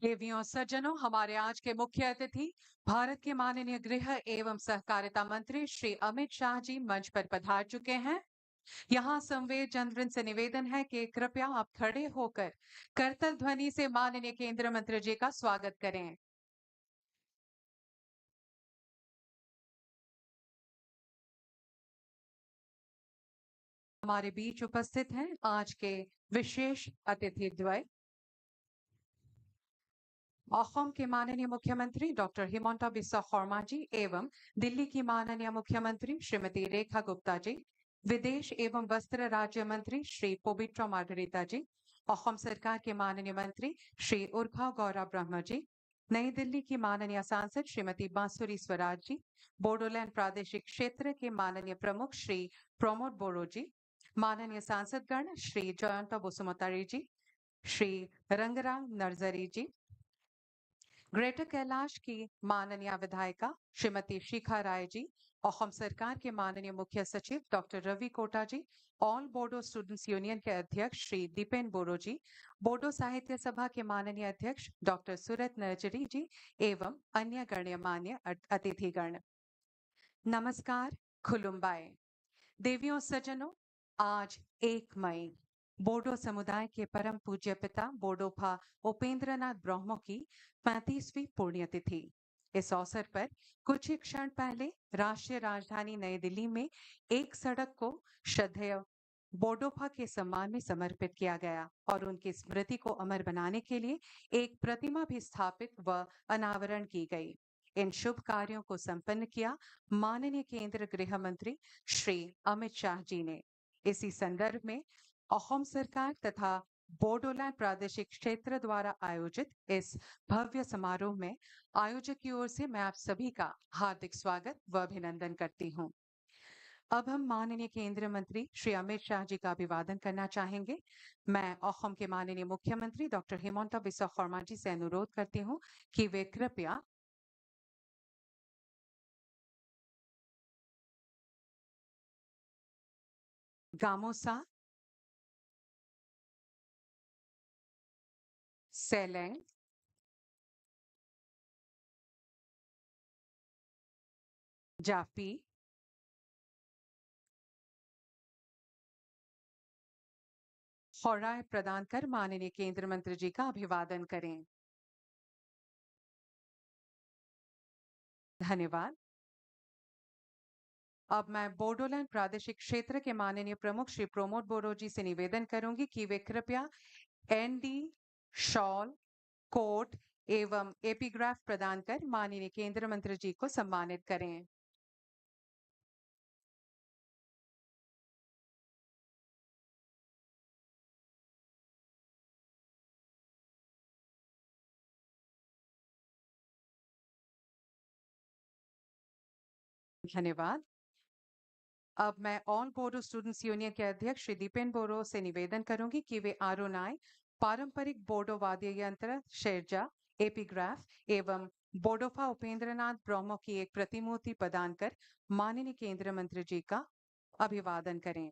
देवियों सज्जनों, हमारे आज के मुख्य अतिथि भारत के माननीय गृह एवं सहकारिता मंत्री श्री अमित शाह जी मंच पर पधार चुके हैं। यहाँ संवेद जनवृंद से निवेदन है कि कृपया आप खड़े होकर करतल ध्वनि से माननीय केंद्रीय मंत्री जी का स्वागत करें। हमारे बीच उपस्थित हैं आज के विशेष अतिथि द्वय, असम के माननीय मुख्यमंत्री डॉक्टर हिमंता बिस्वा शर्मा जी एवं दिल्ली की माननीय मुख्यमंत्री श्रीमती रेखा गुप्ता जी, विदेश एवं वस्त्र राज्य मंत्री श्री पवित्रा मार्गरीता जी, असम सरकार के माननीय मंत्री श्री उर्फा गौरव ब्रह्म जी, नई दिल्ली की माननीय सांसद श्रीमती बांसुरी स्वराज जी, बोडोलैंड प्रादेशिक क्षेत्र के माननीय प्रमुख श्री प्रमोद बोरो जी, माननीय सांसदगण श्री जयंत बसुमतारी जी, श्री रंगराम नरजरी जी, ग्रेटर कैलाश की माननीय विधायिका श्रीमती शिखा राय जी, असम सरकार के माननीय मुख्य सचिव डॉक्टर रवि कोटा जी, ऑल बोडो स्टूडेंट्स यूनियन के अध्यक्ष श्री दीपेन बोरो जी, बोडो साहित्य सभा के माननीय अध्यक्ष डॉक्टर सूरत नरजरी जी एवं अन्य गण्यमान्य अतिथिगण। नमस्कार, खुलुम्बाय। देवियों सज्जनों, आज 1 मई बोडो समुदाय के परम पूज्य पिता बोडोफा उपेंद्रनाथ ब्रह्मो की 35वीं पुण्यतिथि। इस अवसर पर कुछ ही क्षण पहले राष्ट्रीय राजधानी नई दिल्ली में एक सड़क को श्रद्धेय बोडोफा के सम्मान में समर्पित किया गया और उनकी स्मृति को अमर बनाने के लिए एक प्रतिमा भी स्थापित व अनावरण की गई। इन शुभ कार्यों को संपन्न किया माननीय केंद्रीय गृह मंत्री श्री अमित शाह जी ने। इसी संदर्भ में असम सरकार तथा बोडोलैंड प्रादेशिक क्षेत्र द्वारा आयोजित इस भव्य समारोह में आयोजक की ओर से मैं आप सभी का हार्दिक स्वागत व अभिनंदन करती हूँ। अब हम माननीय केंद्रीय मंत्री श्री अमित शाह जी का अभिवादन करना चाहेंगे। मैं असम के माननीय मुख्यमंत्री डॉक्टर हिमंता बिस्वा शर्मा जी से अनुरोध करती हूँ कि वे कृपया गामोसा, सेलेंग, जाफी, राय प्रदान कर माननीय केंद्रीय मंत्री जी का अभिवादन करें। धन्यवाद। अब मैं बोडोलैंड प्रादेशिक क्षेत्र के माननीय प्रमुख श्री प्रमोद बोरो जी से निवेदन करूंगी कि वे कृपया एनडी, शॉल, कोट एवं एपिग्राफ प्रदान कर माननीय केंद्रीय मंत्री जी को सम्मानित करें। धन्यवाद। अब मैं ऑल बोडो स्टूडेंट्स यूनियन के अध्यक्ष श्री दीपेन बोरो से निवेदन करूंगी कि वे आरोनाय, पारंपरिक बोडो वाद्य यंत्र, शेरजा, एपिग्राफ एवं बोडोफा उपेंद्रनाथ ब्रह्मो की एक प्रतिमूर्ति प्रदान कर माननीय केंद्रीय मंत्री जी का अभिवादन करें।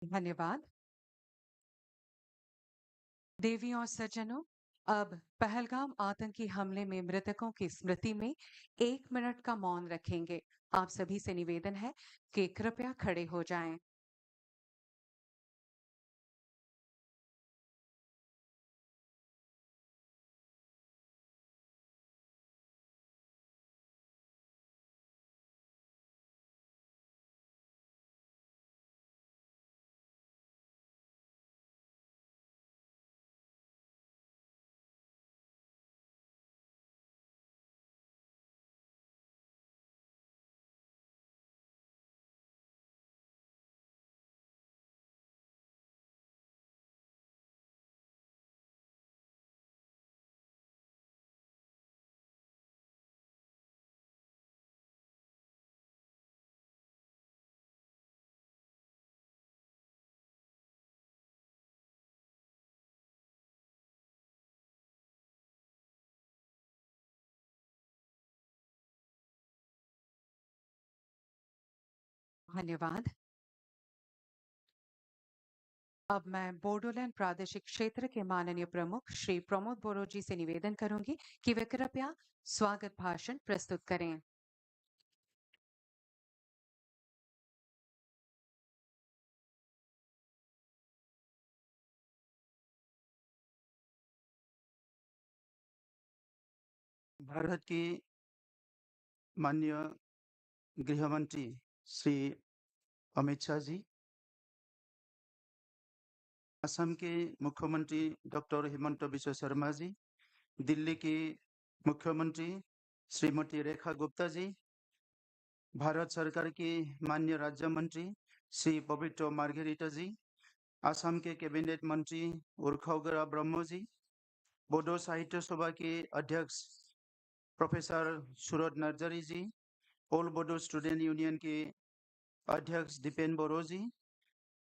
धन्यवाद। देवियों और सज्जनों, अब पहलगाम आतंकी हमले में मृतकों की स्मृति में 1 मिनट का मौन रखेंगे। आप सभी से निवेदन है कि कृपया खड़े हो जाएं। धन्यवाद। अब मैं बोडोलैंड प्रादेशिक क्षेत्र के माननीय प्रमुख श्री प्रमोद बोरो जी से निवेदन करूंगी कि वे कृपया स्वागत भाषण प्रस्तुत करें। भारत की माननीय गृह मंत्री श्री अमित शाह जी, असम के मुख्यमंत्री डॉक्टर हिमंत बिश्व शर्मा जी, दिल्ली की मुख्यमंत्री श्रीमती रेखा गुप्ता जी, भारत सरकार की माननीय राज्य मंत्री श्री पवित्र मार्गेरिटा जी, असम के कैबिनेट मंत्री उर्खावगरा ब्रह्म जी, बोडो साहित्य सभा के अध्यक्ष प्रोफेसर सूरज नर्जरी जी, ऑल बोडो स्टूडेंट यूनियन के अध्यक्ष दीपेन बोरो जी,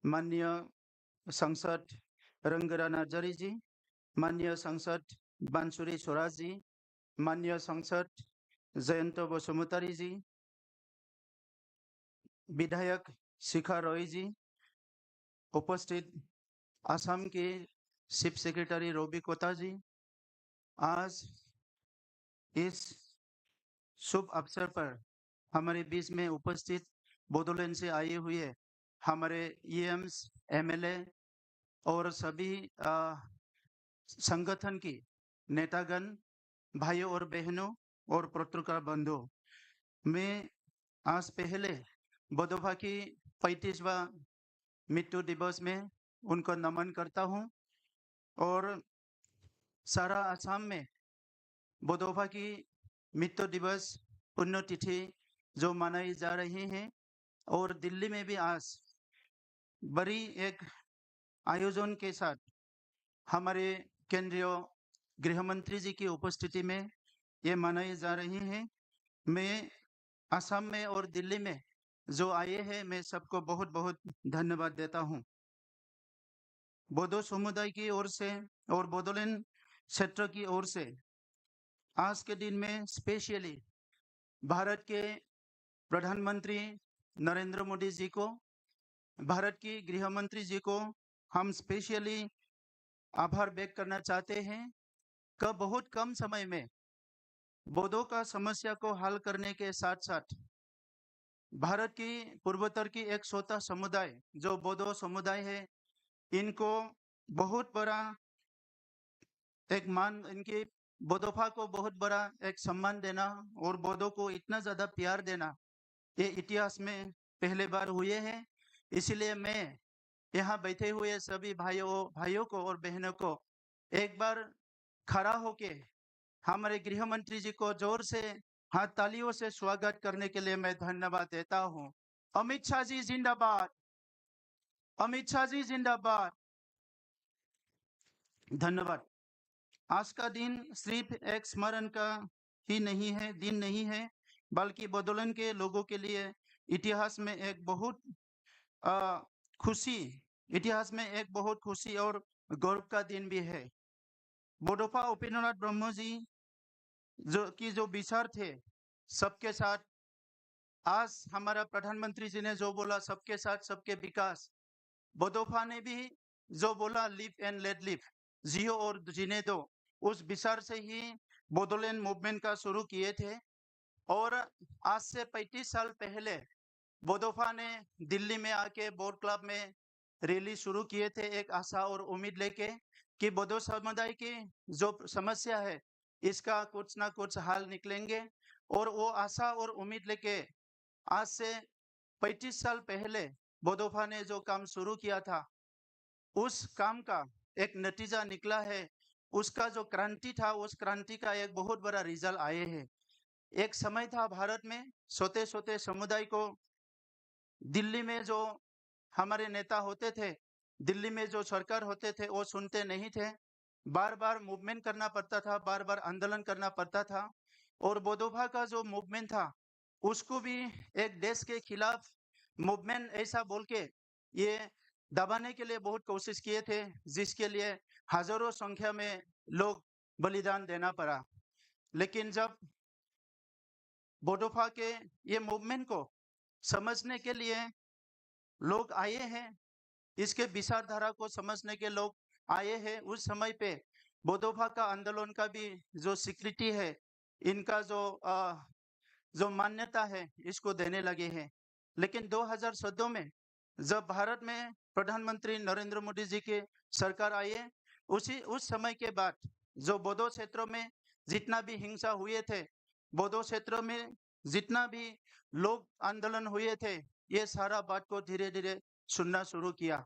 माननीय सांसद रंगरा नार्जारी जी, माननीय सांसद बांसुरी स्वराज जी, माननीय सांसद जयंत बसुमतारी जी, विधायक शिखा रॉय जी, उपस्थित असम के चीफ सेक्रेटरी रोबी कोता जी, आज इस शुभ अवसर पर हमारे बीच में उपस्थित बोडोलैंड से आए हुए हमारे ईएम्स, एमएलए और सभी संगठन की नेतागण, भाइयों और बहनों और पत्रकार बंधु, मैं आज पहले बोडोफा की 35वां मृत्यु दिवस में उनको नमन करता हूं और सारा असम में बोडोफा की मृत्यु दिवस पुण्यतिथि जो मनाई जा रही है और दिल्ली में भी आज बड़ी एक आयोजन के साथ हमारे केंद्रीय गृह मंत्री जी की उपस्थिति में ये मनाई जा रही है। मैं असम में और दिल्ली में जो आए हैं मैं सबको बहुत बहुत धन्यवाद देता हूं। बोडो समुदाय की ओर से और बोडोलैंड क्षेत्र की ओर से आज के दिन में स्पेशली भारत के प्रधानमंत्री नरेंद्र मोदी जी को, भारत की गृह मंत्री जी को हम स्पेशली आभार व्यक्त करना चाहते हैं कि बहुत कम समय में बोडो का समस्या को हल करने के साथ साथ भारत की पूर्वोत्तर की एक छोटा समुदाय जो बोडो समुदाय है, इनको बहुत बड़ा एक मान, इनके बोडोफा को बहुत बड़ा एक सम्मान देना और बोडो को इतना ज्यादा प्यार देना ये इतिहास में पहले बार हुए हैं। इसलिए मैं यहाँ बैठे हुए सभी भाइयों को और बहनों को एक बार खड़ा होके हमारे गृह मंत्री जी को जोर से हाथ तालियों से स्वागत करने के लिए मैं धन्यवाद देता हूँ। अमित शाह जी जिंदाबाद, अमित शाह जी जिंदाबाद। धन्यवाद। आज का दिन सिर्फ एक स्मरण का ही नहीं है, दिन नहीं है, बल्कि बोडोलैंड के लोगों के लिए इतिहास में एक बहुत खुशी, इतिहास में एक बहुत खुशी और गौरव का दिन भी है। बोडोफा उपेंद्रनाथ ब्रह्म जी जो विचार थे सबके साथ, आज हमारा प्रधानमंत्री जी ने जो बोला सबके साथ सबके विकास, बोडोफा ने भी जो बोला लिव एंड लेट लिव, जियो और जीने दो, उस विचार से ही बोडोलैंड मूवमेंट का शुरू किए थे। और आज से 35 साल पहले बोडोफा ने दिल्ली में आके बोट क्लब में रैली शुरू किए थे एक आशा और उम्मीद लेके कि बोडो समुदाय की जो समस्या है इसका कुछ ना कुछ हल निकलेंगे। और वो आशा और उम्मीद लेके आज से 35 साल पहले बोडोफा ने जो काम शुरू किया था उस काम का एक नतीजा निकला है। उसका जो क्रांति था उस क्रांति का एक बहुत बड़ा रिजल्ट आए हैं। एक समय था भारत में छोटे छोटे समुदाय को दिल्ली में जो हमारे नेता होते थे, दिल्ली में जो सरकार होते थे वो सुनते नहीं थे, बार बार मूवमेंट करना पड़ता था, बार बार आंदोलन करना पड़ता था। और बोडोफा का जो मूवमेंट था उसको भी एक देश के खिलाफ मूवमेंट ऐसा बोल के ये दबाने के लिए बहुत कोशिश किए थे, जिसके लिए हजारों संख्या में लोग बलिदान देना पड़ा। लेकिन जब बोडोफा के ये मूवमेंट को समझने के लिए लोग आए हैं, इसके विचारधारा को समझने के लोग आए हैं। उस समय पे बोदोभा का आंदोलन का भी जो स्वीकृति है, इनका जो मान्यता है, इसको देने लगे हैं। लेकिन 2014 में जब भारत में प्रधानमंत्री नरेंद्र मोदी जी की सरकार आई है, उस समय के बाद जो बोडो क्षेत्रों में जितना भी हिंसा हुए थे, बोडो क्षेत्रों में जितना भी लोग आंदोलन हुए थे, ये सारा बात को धीरे धीरे सुनना शुरू किया।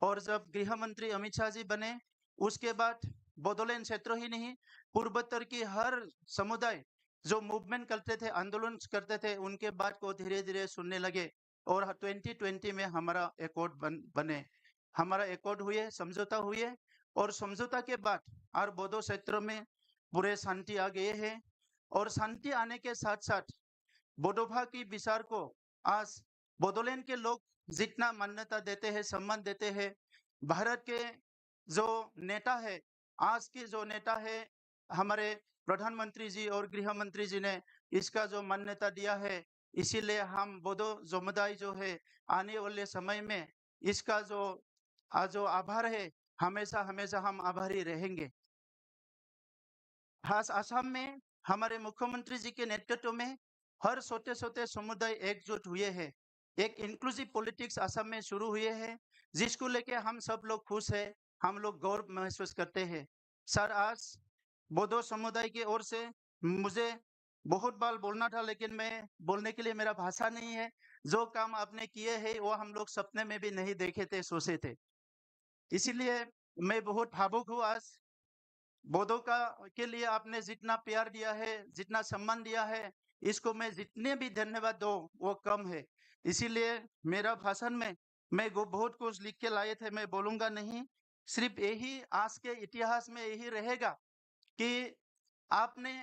और जब गृह मंत्री अमित शाह जी बने, उसके बाद बोडोलैंड क्षेत्र ही नहीं, पूर्वोत्तर की हर समुदाय जो मूवमेंट करते थे, आंदोलन करते थे, उनके बात को धीरे धीरे सुनने लगे। और 2020 में हमारा एकॉर्ड बने, हमारा एकॉर्ड हुए, समझौता हुए। और समझौता के बाद और बोडो क्षेत्र में पूरे शांति आ गए हैं। और शांति आने के साथ साथ बोडोभा की विचार को आज बोडोलैंड के लोग जितना मान्यता देते हैं, सम्मान देते हैं। भारत के जो नेता है, आज के जो नेता है, हमारे प्रधानमंत्री जी और गृह मंत्री जी ने इसका जो मान्यता दिया है, इसीलिए हम बोडो समुदाय जो है, आने वाले समय में इसका जो आभार है, हमेशा हमेशा हम आभारी रहेंगे। खास आसाम में हमारे मुख्यमंत्री जी के नेतृत्व में हर छोटे छोटे समुदाय एकजुट हुए हैं। एक इंक्लूसिव पॉलिटिक्स असम में शुरू हुए हैं, जिसको लेके हम सब लोग खुश हैं, हम लोग गौरव महसूस करते हैं। सर, आज बोडो समुदाय की ओर से मुझे बहुत बार बोलना था, लेकिन मैं बोलने के लिए मेरा भाषा नहीं है। जो काम आपने किए हैं वो हम लोग सपने में भी नहीं देखे थे, सोचे थे। इसीलिए मैं बहुत भावुक हूँ आज। बोडो के लिए आपने जितना प्यार दिया है, जितना सम्मान दिया है, इसको मैं जितने भी धन्यवाद दो वो कम है। इसीलिए मेरा भाषण में मैं बहुत कुछ लिख के लाए थे, मैं बोलूंगा नहीं। सिर्फ यही आज के इतिहास में यही रहेगा कि आपने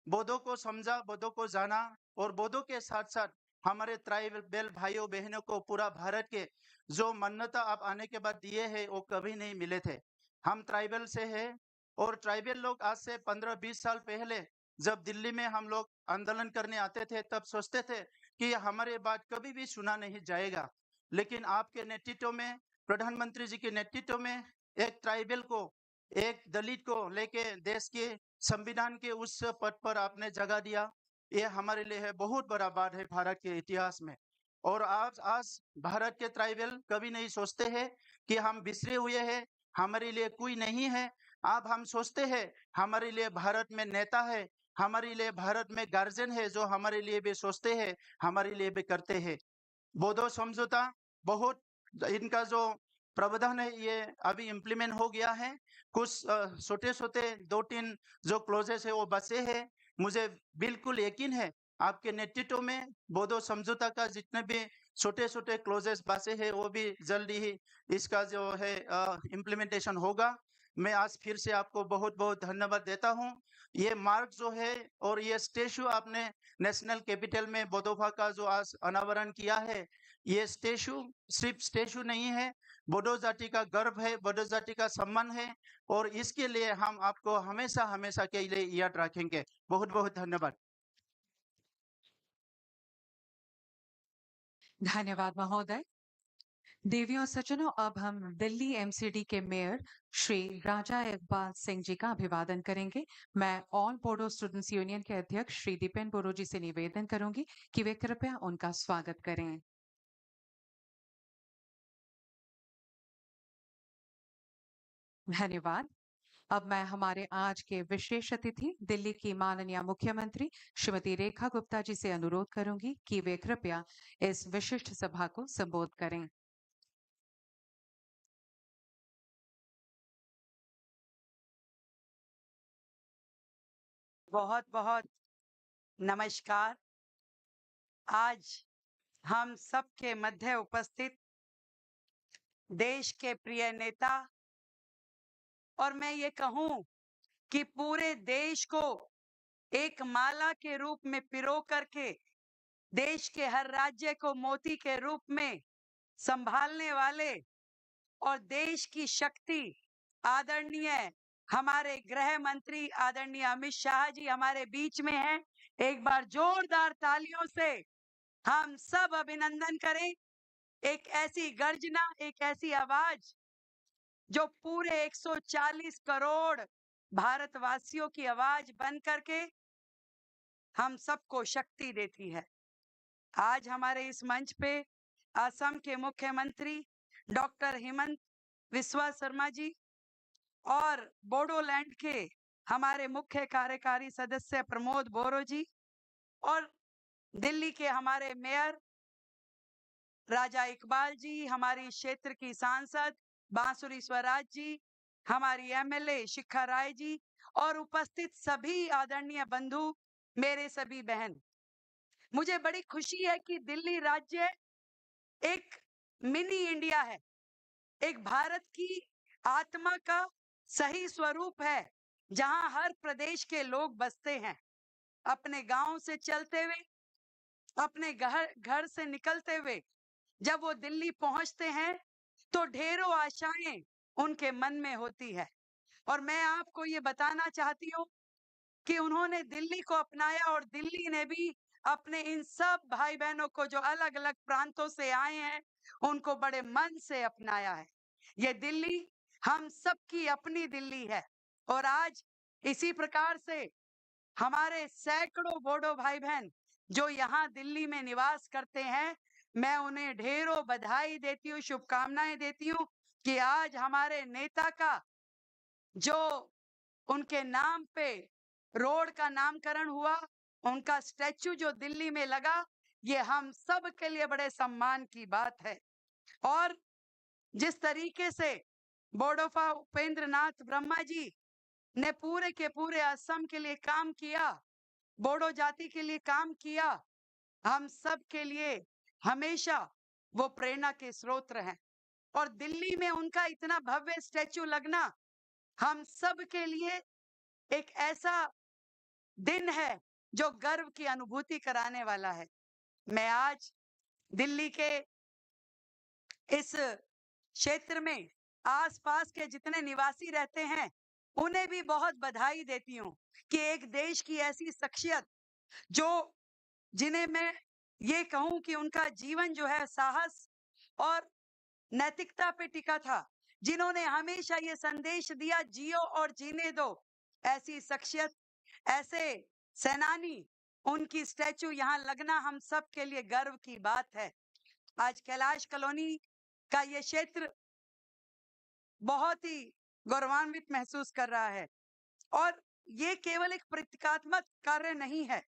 बोडो को समझा, बोडो को जाना, और बोडो के साथ साथ हमारे ट्राइबल भाइयों बहनों को पूरा भारत के जो मान्यता आप आने के बाद दिए हैं, वो कभी नहीं मिले थे। हम ट्राइबल से हैं, और ट्राइबल लोग आज से 15-20 साल पहले जब दिल्ली में हम लोग आंदोलन करने आते थे, तब सोचते थे कि हमारे बात कभी भी सुना नहीं जाएगा। लेकिन आपके नेतृत्व में, प्रधानमंत्री जी के नेतृत्व में, एक ट्राइबल को, एक दलित को लेके देश के संविधान के उस पद पर आपने जगह दिया। ये हमारे लिए है बहुत बड़ा बात है भारत के इतिहास में। और आज भारत के ट्राइबल कभी नहीं सोचते हैं कि हम बिछड़े हुए हैं, हमारे लिए कोई नहीं है। अब हम सोचते हैं हमारे लिए भारत में नेता है, हमारे लिए भारत में गार्जियन है, जो हमारे लिए भी सोचते हैं, हमारे लिए भी करते हैं। बोडो समझौता बहुत, इनका जो प्रावधान है ये अभी इम्प्लीमेंट हो गया है। कुछ छोटे छोटे 2-3 जो क्लोजेस है वो बचे हैं। मुझे बिल्कुल यकीन है आपके नेतृत्व में बोडो समझौता का जितने भी छोटे छोटे क्लोजेस बचे हैं वो भी जल्दी ही इसका जो है इम्प्लीमेंटेशन होगा। मैं आज फिर से आपको बहुत बहुत धन्यवाद देता हूँ। ये मार्ग जो है और ये स्टेचू आपने नेशनल कैपिटल में बोडोभा का जो आज अनावरण किया है, ये स्टेचू सिर्फ स्टेचू नहीं है, बोडो जाति का गर्व है, बोडो जाति का सम्मान है, और इसके लिए हम आपको हमेशा हमेशा के लिए याद रखेंगे। बहुत बहुत धन्यवाद। धन्यवाद महोदय। देवियों और सज्जनों, अब हम दिल्ली एमसीडी के मेयर श्री राजा इकबाल सिंह जी का अभिवादन करेंगे। मैं ऑल बोडो स्टूडेंट्स यूनियन के अध्यक्ष श्री दीपेन बोरो जी से निवेदन करूंगी कि वे कृपया उनका स्वागत करें। धन्यवाद। अब मैं हमारे आज के विशेष अतिथि दिल्ली की माननीय मुख्यमंत्री श्रीमती रेखा गुप्ता जी से अनुरोध करूंगी कि वे कृपया इस विशिष्ट सभा को संबोधित करें। बहुत बहुत नमस्कार। आज हम सबके मध्य उपस्थित देश के प्रिय नेता, और मैं ये कहूं कि पूरे देश को एक माला के रूप में पिरो करके देश के हर राज्य को मोती के रूप में संभालने वाले और देश की शक्ति आदरणीय हमारे गृह मंत्री आदरणीय अमित शाह जी हमारे बीच में हैं। एक बार जोरदार तालियों से हम सब अभिनंदन करें। एक ऐसी गर्जना, एक ऐसी आवाज जो पूरे 140 करोड़ भारतवासियों की आवाज बन करके हम सबको शक्ति देती है। आज हमारे इस मंच पे असम के मुख्यमंत्री डॉक्टर हिमंत बिस्वा शर्मा जी और बोडोलैंड के हमारे मुख्य कार्यकारी सदस्य प्रमोद बोरो जी और दिल्ली के हमारे मेयर राजा इकबाल जी, हमारी क्षेत्र की सांसद बांसुरी स्वराज जी, हमारी एमएलए शिखा राय जी और उपस्थित सभी आदरणीय बंधु, मेरे सभी बहन, मुझे बड़ी खुशी है कि दिल्ली राज्य एक मिनी इंडिया है, एक भारत की आत्मा का सही स्वरूप है, जहां हर प्रदेश के लोग बसते हैं। अपने गांव से चलते हुए, अपने घर से निकलते हुए जब वो दिल्ली पहुंचते हैं तो ढेरों आशाएं उनके मन में होती है। और मैं आपको ये बताना चाहती हूँ कि उन्होंने दिल्ली को अपनाया और दिल्ली ने भी अपने इन सब भाई बहनों को जो अलग अलग प्रांतों से आए हैं उनको बड़े मन से अपनाया है। ये दिल्ली हम सबकी अपनी दिल्ली है और आज इसी प्रकार से हमारे सैकड़ों बोडो भाई बहन जो यहाँ दिल्ली में निवास करते हैं, मैं उन्हें ढेरों बधाई देती हूँ, शुभकामनाएं देती हूँ कि आज हमारे नेता का जो उनके नाम पे रोड का नामकरण हुआ, उनका स्टैच्यू जो दिल्ली में लगा, ये हम सब के लिए बड़े सम्मान की बात है। और जिस तरीके से बोडोफा उपेंद्र नाथ ब्रह्मा जी ने पूरे के पूरे असम के लिए काम किया, बोडो जाति के लिए काम किया, हम सब के लिए हमेशा वो प्रेरणा के स्रोत हैं। और दिल्ली में उनका इतना भव्य स्टैच्यू लगना हम सब के लिए एक ऐसा दिन है जो गर्व की अनुभूति कराने वाला है। मैं आज दिल्ली के इस क्षेत्र में आसपास के जितने निवासी रहते हैं उन्हें भी बहुत बधाई देती हूँ कि एक देश की ऐसी शख्सियत जो जिन्हें मैं ये कहूं कि उनका जीवन जो है साहस और नैतिकता पे टिका था, जिन्होंने हमेशा ये संदेश दिया जियो और जीने दो, ऐसी शख्सियत, ऐसे सेनानी, उनकी स्टैचू यहाँ लगना हम सब के लिए गर्व की बात है। आज कैलाश कॉलोनी का ये क्षेत्र बहुत ही गौरवान्वित महसूस कर रहा है और ये केवल एक प्रतीकात्मक कार्य नहीं है,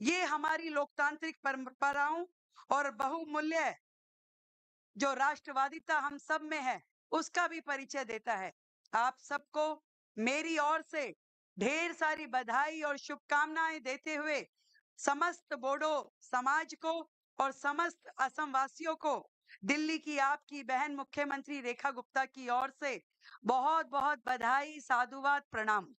ये हमारी लोकतांत्रिक परंपराओं और बहुमूल्य जो राष्ट्रवादिता हम सब में है उसका भी परिचय देता है। आप सबको मेरी ओर से ढेर सारी बधाई और शुभकामनाएं देते हुए समस्त बोडो समाज को और समस्त असम वासियों को दिल्ली की आपकी बहन मुख्यमंत्री रेखा गुप्ता की ओर से बहुत बहुत बधाई, साधुवाद, प्रणाम।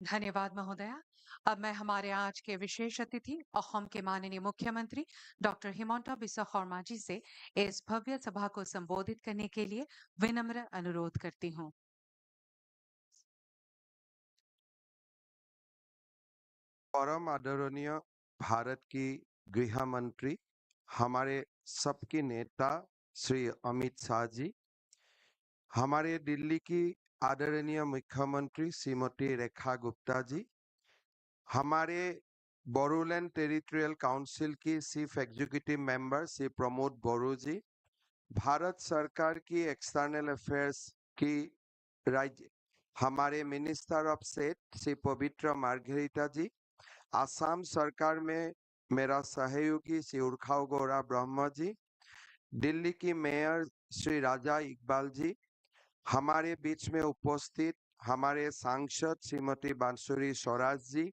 धन्यवाद महोदया। अब मैं हमारे आज के विशेष अतिथि असम के माननीय मुख्यमंत्री डॉक्टर हिमंता बिस्वा शर्मा जी से इस भव्य सभा को संबोधित करने के लिए विनम्र अनुरोध करती हूँ। परम आदरणीय भारत की गृह मंत्री, हमारे सबके नेता श्री अमित शाह जी, हमारे दिल्ली की आदरणीय मुख्यमंत्री श्रीमती रेखा गुप्ता जी, हमारे बोडोलैंड टेरिटोरियल काउंसिल की chief executive member Shri Pramod Boro ji, Bharat सरकार की एक्सटर्नल अफेयर्स की राज्य हमारे मिनिस्टर ऑफ स्टेट श्री पवित्र मार्गरेटा जी, आसाम सरकार में मेरा सहयोगी श्री उर्खाव गौरा ब्रह्मा जी, दिल्ली की मेयर श्री राजा इकबाल जी, हमारे बीच में उपस्थित हमारे सांसद श्रीमती बांसुरी स्वराज जी,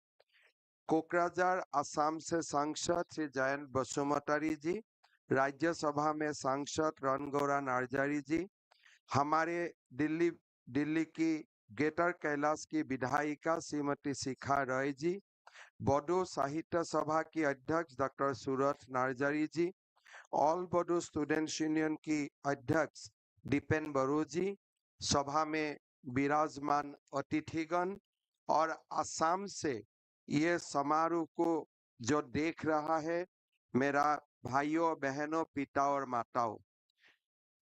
कोकराझार आसाम से सांसद श्री जयंत बसुमतारी जी, राज्यसभा में सांसद रणगौरा नार्जारी जी, हमारे दिल्ली की ग्रेटर कैलाश की विधायिका श्रीमती शिखा राय जी, बोडो साहित्य सभा की अध्यक्ष डॉक्टर सूरत नार्जारी जी, ऑल बोडो स्टूडेंट्स यूनियन की अध्यक्ष दीपेन बरू जी, सभा में विराजमान अतिथिगण और आसाम से ये समारोह को जो देख रहा है, मेरा भाइयों बहनों पिता और माताओं,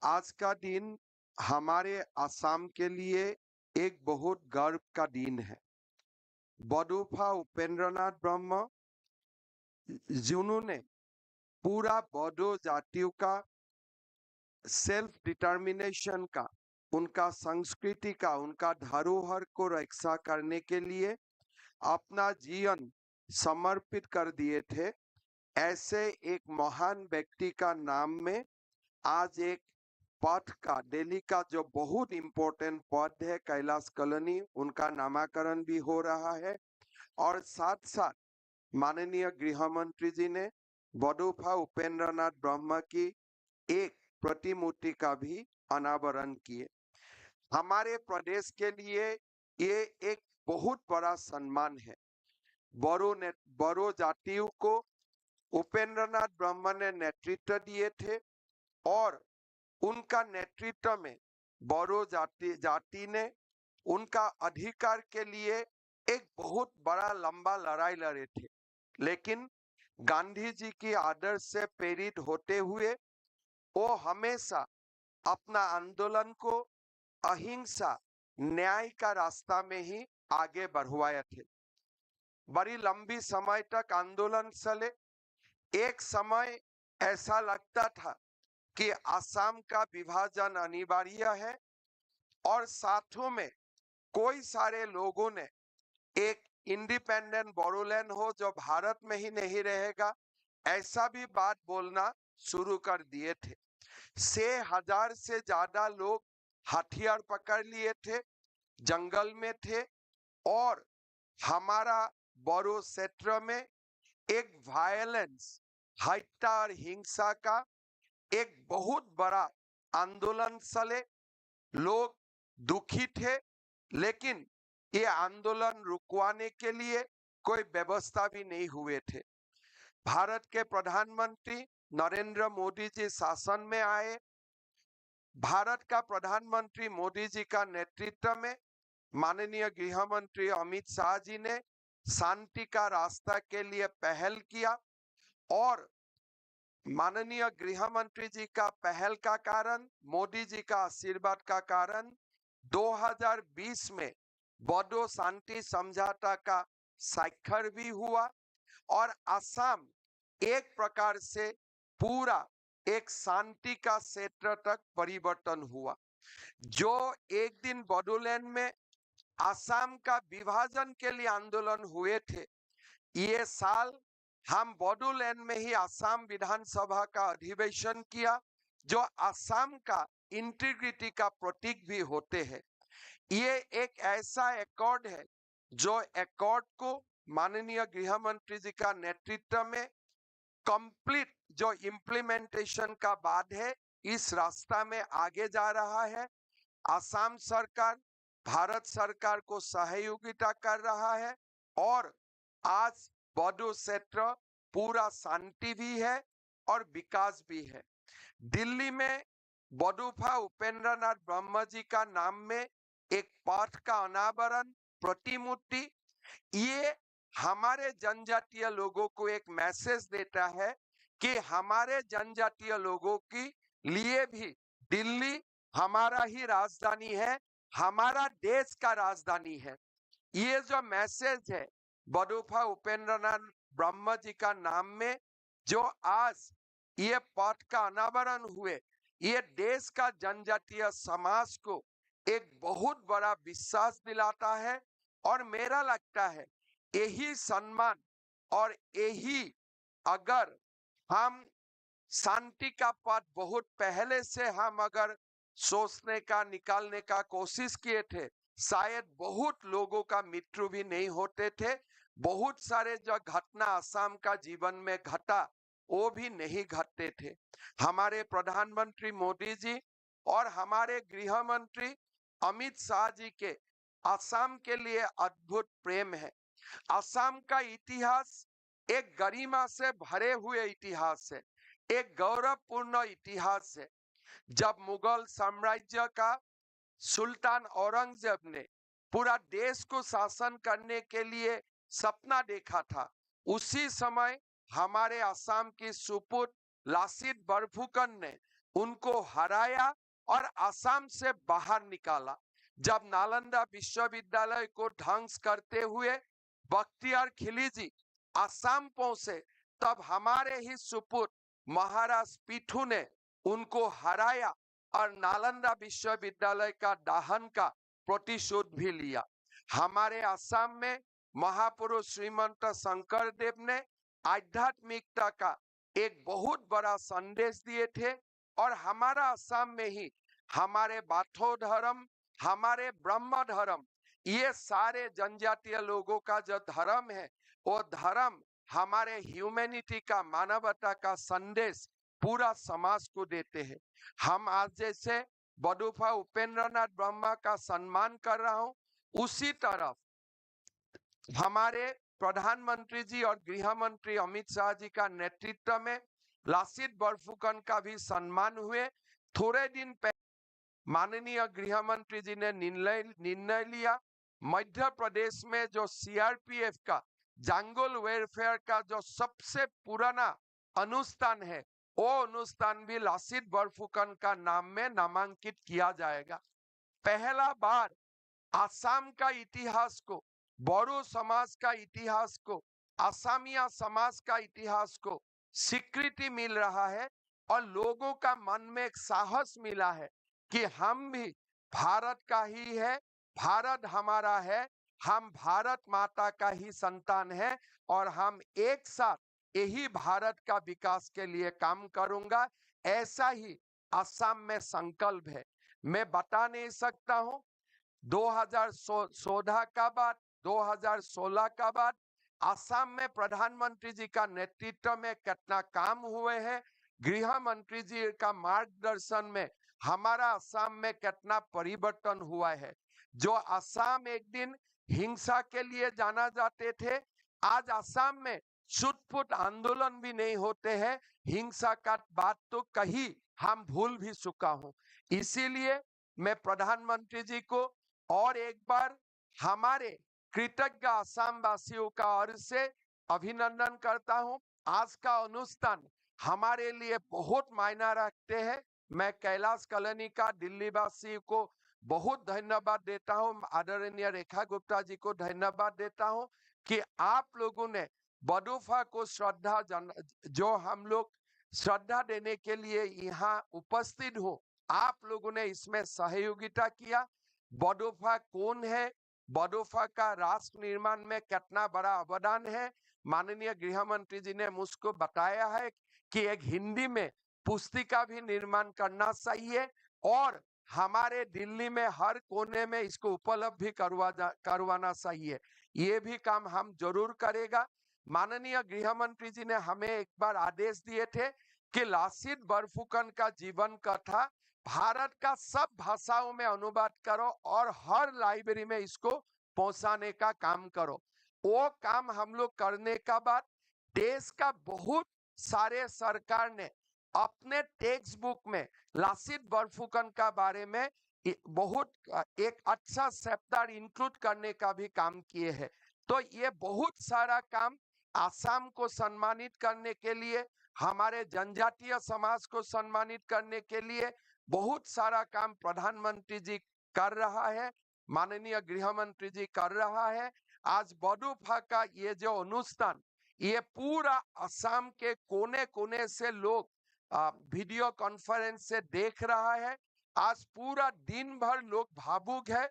आज का दिन हमारे असम के लिए एक बहुत गर्व का दिन है। बडोफा उपेंद्रनाथ ब्रह्म जिन्होंने पूरा बोडो जातियों का सेल्फ डिटर्मिनेशन का, उनका संस्कृति का, उनका धरोहर को रक्षा करने के लिए अपना जीवन समर्पित कर दिए थे, ऐसे एक महान व्यक्ति का नाम में आज एक पद का, दिल्ली का जो बहुत इंपॉर्टेंट पद है कैलाश कॉलोनी, उनका नामकरण भी हो रहा है। और साथ साथ माननीय गृह मंत्री जी ने बडोफा उपेंद्रनाथ ब्रह्म की एक प्रतिमूर्ति का भी अनावरण किए। हमारे प्रदेश के लिए ये एक बहुत बड़ा सम्मान है। बड़ो जातियों को उपेंद्रनाथ ब्रह्म ने नेतृत्व दिए थे और उनका नेतृत्व में बड़ो जाति ने उनका अधिकार के लिए एक बहुत बड़ा लंबा लड़ाई लड़े थे, लेकिन गांधी जी की आदर्श से प्रेरित होते हुए वो हमेशा अपना आंदोलन को अहिंसा न्याय का रास्ता में ही आगे बढ़वाए थे। बड़ी लंबी समय तक आंदोलन चले। एक समय ऐसा लगता था कि असम का विभाजन अनिवार्य है और साथों में कोई सारे लोगों ने एक इंडिपेंडेंट बोडोलैंड हो जो भारत में ही नहीं रहेगा, ऐसा भी बात बोलना शुरू कर दिए थे। 6,000 से ज्यादा लोग हथियार पकड़ लिए थे, जंगल में थे और हमारा बोडो क्षेत्र में एक वायलेंस, हत्या और हिंसा का एक बहुत बड़ा आंदोलन चले। लोग दुखी थे, लेकिन ये आंदोलन रुकवाने के लिए कोई व्यवस्था भी नहीं हुए थे। भारत के प्रधानमंत्री नरेंद्र मोदी जी शासन में आए। भारत का प्रधानमंत्री मोदी जी का नेतृत्व में माननीय गृह मंत्री अमित शाह जी ने शांति का रास्ता के लिए पहल किया और माननीय गृह मंत्री जी का पहल का कारण, मोदी जी का आशीर्वाद का कारण 2020 में बोडो शांति समझौता का स्वाक्षर भी हुआ और असम एक प्रकार से पूरा एक शांति का क्षेत्र तक परिवर्तन हुआ। जो एक दिन बोडोलैंड में असम का विभाजन के लिए आंदोलन हुए थे, ये साल हम बोडोलैंड में ही असम विधानसभा का अधिवेशन किया, जो असम का इंटीग्रिटी का प्रतीक भी होते हैं। ये एक ऐसा एकॉर्ड है जो एकॉर्ड को माननीय गृह मंत्री जी का नेतृत्व में कंप्लीट जो इम्प्लीमेंटेशन का बाद है, इस रास्ता में आगे जा रहा है। असम सरकार भारत सरकार को सहयोगिता कर रहा है और आज बोडो क्षेत्र पूरा शांति भी है और विकास भी है। दिल्ली में बडोफा उपेंद्रनाथ ब्रह्म जी का नाम में एक पथ का अनावरण, प्रतिमूर्ति, ये हमारे जनजातीय लोगों को एक मैसेज देता है कि हमारे जनजातीय लोगों के लिए भी दिल्ली हमारा ही राजधानी है, हमारा देश का राजधानी है। ये जो मैसेज है बडोफा उपेंद्रनाथ ब्रह्म जी का नाम में जो आज ये पथ का अनावरण हुए, ये देश का जनजातीय समाज को एक बहुत बड़ा विश्वास दिलाता है और मेरा लगता है यही सम्मान और यही अगर हम शांति का पथ बहुत पहले से हम अगर सोचने का निकालने का कोशिश किए थे, शायद बहुत लोगों का मृत्यु भी नहीं होते थे। बहुत सारे जो घटना असम का जीवन में घटा वो भी नहीं घटते थे। हमारे प्रधानमंत्री मोदी जी और हमारे गृह मंत्री अमित शाह जी के असम के लिए अद्भुत प्रेम है। असम का इतिहास एक गरिमा से भरे हुए इतिहास है, एक गौरवपूर्ण इतिहास है। जब मुगल साम्राज्य का सुल्तान औरंगजेब ने पूरा देश को शासन करने के लिए सपना देखा था। उसी समय हमारे असम की सुपुत्र लासित बरफुकन ने उनको हराया और असम से बाहर निकाला। जब नालंदा विश्वविद्यालय को ध्वंस करते हुए बख्तियार खिलजी असम पहुंचे, तब हमारे ही सुपुत्र महाराज पीठू ने उनको हराया और नालंदा विश्वविद्यालय का दहन का प्रतिशोध भी लिया। हमारे असम में महापुरुष श्रीमंत शंकर देव ने आध्यात्मिकता का एक बहुत बड़ा संदेश दिए थे और हमारा असम में ही हमारे बाथो धर्म, हमारे ब्रह्म धर्म, ये सारे जनजातीय लोगों का जो धर्म है वो धर्म हमारे ह्यूमैनिटी का, मानवता का संदेश पूरा समाज को देते हैं। हम आज जैसे बडोफा उपेंद्रनाथ ब्रह्मा का सम्मान कर रहा हूं, उसी तरफ हमारे प्रधानमंत्री जी और गृह मंत्री अमित शाह जी का नेतृत्व में लासित बरफुकन का भी सम्मान हुए। थोड़े दिन पहले माननीय गृह मंत्री जी ने निर्णय लिया, मध्य प्रदेश में जो सीआरपीएफ का जंगल वेलफेयर का जो सबसे पुराना अनुष्ठान है, वो अनुष्ठान भी लासित बरफुकन का नाम में नामांकित किया जाएगा। पहला बार असम का इतिहास को, बोडो समाज का इतिहास को, असमिया समाज का इतिहास को स्वीकृति मिल रहा है और लोगों का मन में एक साहस मिला है कि हम भी भारत का ही है, भारत हमारा है, हम भारत माता का ही संतान है और हम एक साथ यही भारत का विकास के लिए काम करूंगा, ऐसा ही असम में संकल्प है। मैं बता नहीं सकता हूं 2014 का बाद, 2016 का बाद असम में प्रधानमंत्री जी का नेतृत्व में कितना काम हुए हैं, गृह मंत्री जी का मार्गदर्शन में हमारा असम में कितना परिवर्तन हुआ है। जो असम एक दिन हिंसा के लिए जाना जाते थे, आज असम में छुटपुट आंदोलन भी नहीं होते हैं, हिंसा का बात तो कहीं हम भूल भी चुका हूं। इसीलिए मैं प्रधानमंत्री जी को और एक बार हमारे कृतज्ञ असम वासियों का ओर से अभिनंदन करता हूं। आज का अनुष्ठान हमारे लिए बहुत मायना रखते हैं। मैं कैलाश कॉलोनी का दिल्ली वासी को बहुत धन्यवाद देता हूं, आदरणीय रेखा गुप्ता जी को धन्यवाद देता हूं कि आप लोगों ने बडोफा को श्रद्धा जो हम लोग श्रद्धा देने के लिए यहाँ उपस्थित हो, आप लोगों ने इसमें सहयोगिता किया। बडोफा कौन है, बडोफा का राष्ट्र निर्माण में कितना बड़ा अवदान है, माननीय गृह मंत्री जी ने मुझको बताया है कि एक हिंदी में पुस्तिका भी निर्माण करना चाहिए और हमारे दिल्ली में हर कोने में इसको उपलब्ध भी करवाना चाहिए। ये भी काम हम जरूर करेगा। माननीय गृह मंत्री जी ने हमें एक बार आदेश दिए थे कि लासित बरफुकन का जीवन कथा भारत का सब भाषाओं में अनुवाद करो और हर लाइब्रेरी में इसको पहुंचाने का काम करो। वो काम हम लोग करने का बाद देश का बहुत सारे सरकार ने अपने टेक्स्ट बुक में लासित बरफुकन का बारे में बहुत एक अच्छा चैप्टर इंक्लूड करने का भी काम किए हैं। तो ये बहुत सारा काम असम को सम्मानित करने के लिए, हमारे जनजातीय समाज को सम्मानित करने के लिए बहुत सारा काम प्रधानमंत्री जी कर रहा है, माननीय गृह मंत्री जी कर रहा है। आज बडोफा का ये जो अनुष्ठान, ये पूरा असम के कोने कोने से लोग वीडियो कॉन्फ्रेंस से देख रहा है। आज पूरा दिन भर लोग भावुक है।